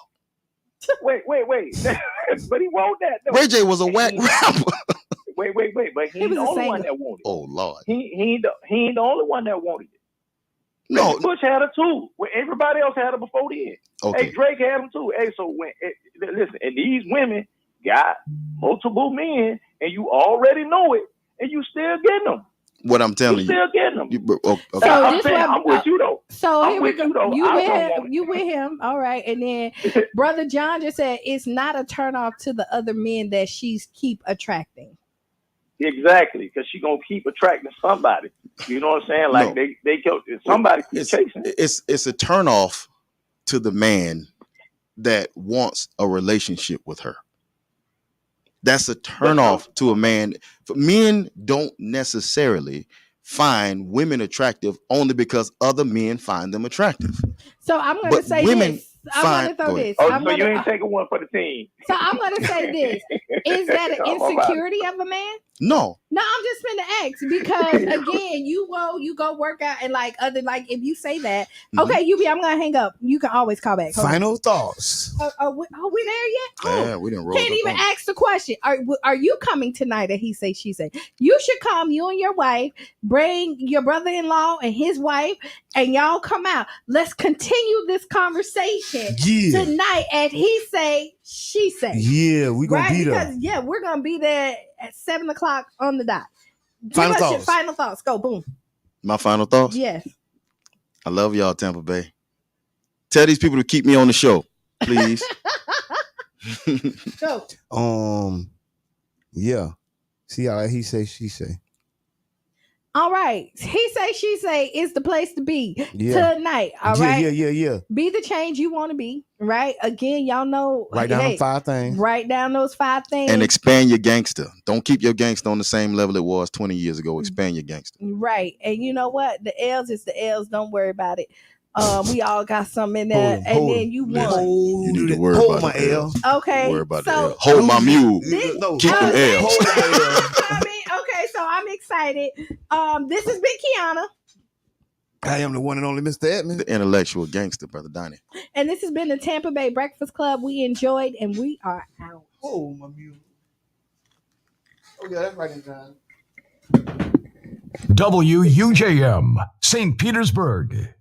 Wait. But he won't that. No. Ray J was a whack rapper. Wait. But he ain't the only one that wanted it. Oh, Lord. He ain't the only one that wanted it. No. Bush had her too. When everybody else had her before then. Okay. Hey, Drake had them too. Hey, so listen, and these women got multiple men, and you already know it, and you still getting them. What I'm telling you. Still getting them. Okay. So I'm with you though. So here we go. You with him. All right. And then Brother John just said it's not a turnoff to the other men that she's keep attracting. Exactly, because she gonna keep attracting somebody. You know what I'm saying? Like somebody keep chasing. It's a turnoff to the man that wants a relationship with her. That's a turnoff to a man. Men don't necessarily find women attractive only because other men find them attractive. So I'm going to say this. I'm going to throw this. So you ain't taking one for the team. So I'm going to say this. Is that an insecurity of a man? No. No, I'm just finna ask because again, you go work out and if you say that, okay, I'm gonna hang up. You can always call back. Final thoughts. We there yet? Yeah, we didn't roll. Can't even ask the question. Are you coming tonight? And he say, she say, you should come. You and your wife, bring your brother-in-law and his wife, and y'all come out. Let's continue this conversation tonight. And he say, she say, yeah, we gonna be there. Because we're gonna be there at 7:00 on the dot. Final thoughts. Your final thoughts. Go, boom. My final thoughts? Yes. I love y'all, Tampa Bay. Tell these people to keep me on the show, please. Go. Yeah. See how he say, she say. All right. He say, she say is the place to be tonight. All right. Yeah. Be the change you want to be. Right. Again, y'all know. Write down 5 things. Write down those 5 things. And expand your gangster. Don't keep your gangster on the same level it was 20 years ago. Expand your gangster. Right. And you know what? The L's is the L's. Don't worry about it. We all got some in there, you won. You need to worry about my L. Okay. Worry about the L. Hold my mule. Keep them L's. Okay, so I'm excited. This has been Kiana. I am the one and only Mr. Edmund. The intellectual gangster, Brother Donnie. And this has been the Tampa Bay Breakfast Club. We enjoyed, and we are out. Oh, my mule. Oh, yeah, that's right in time. WUJM, St. Petersburg.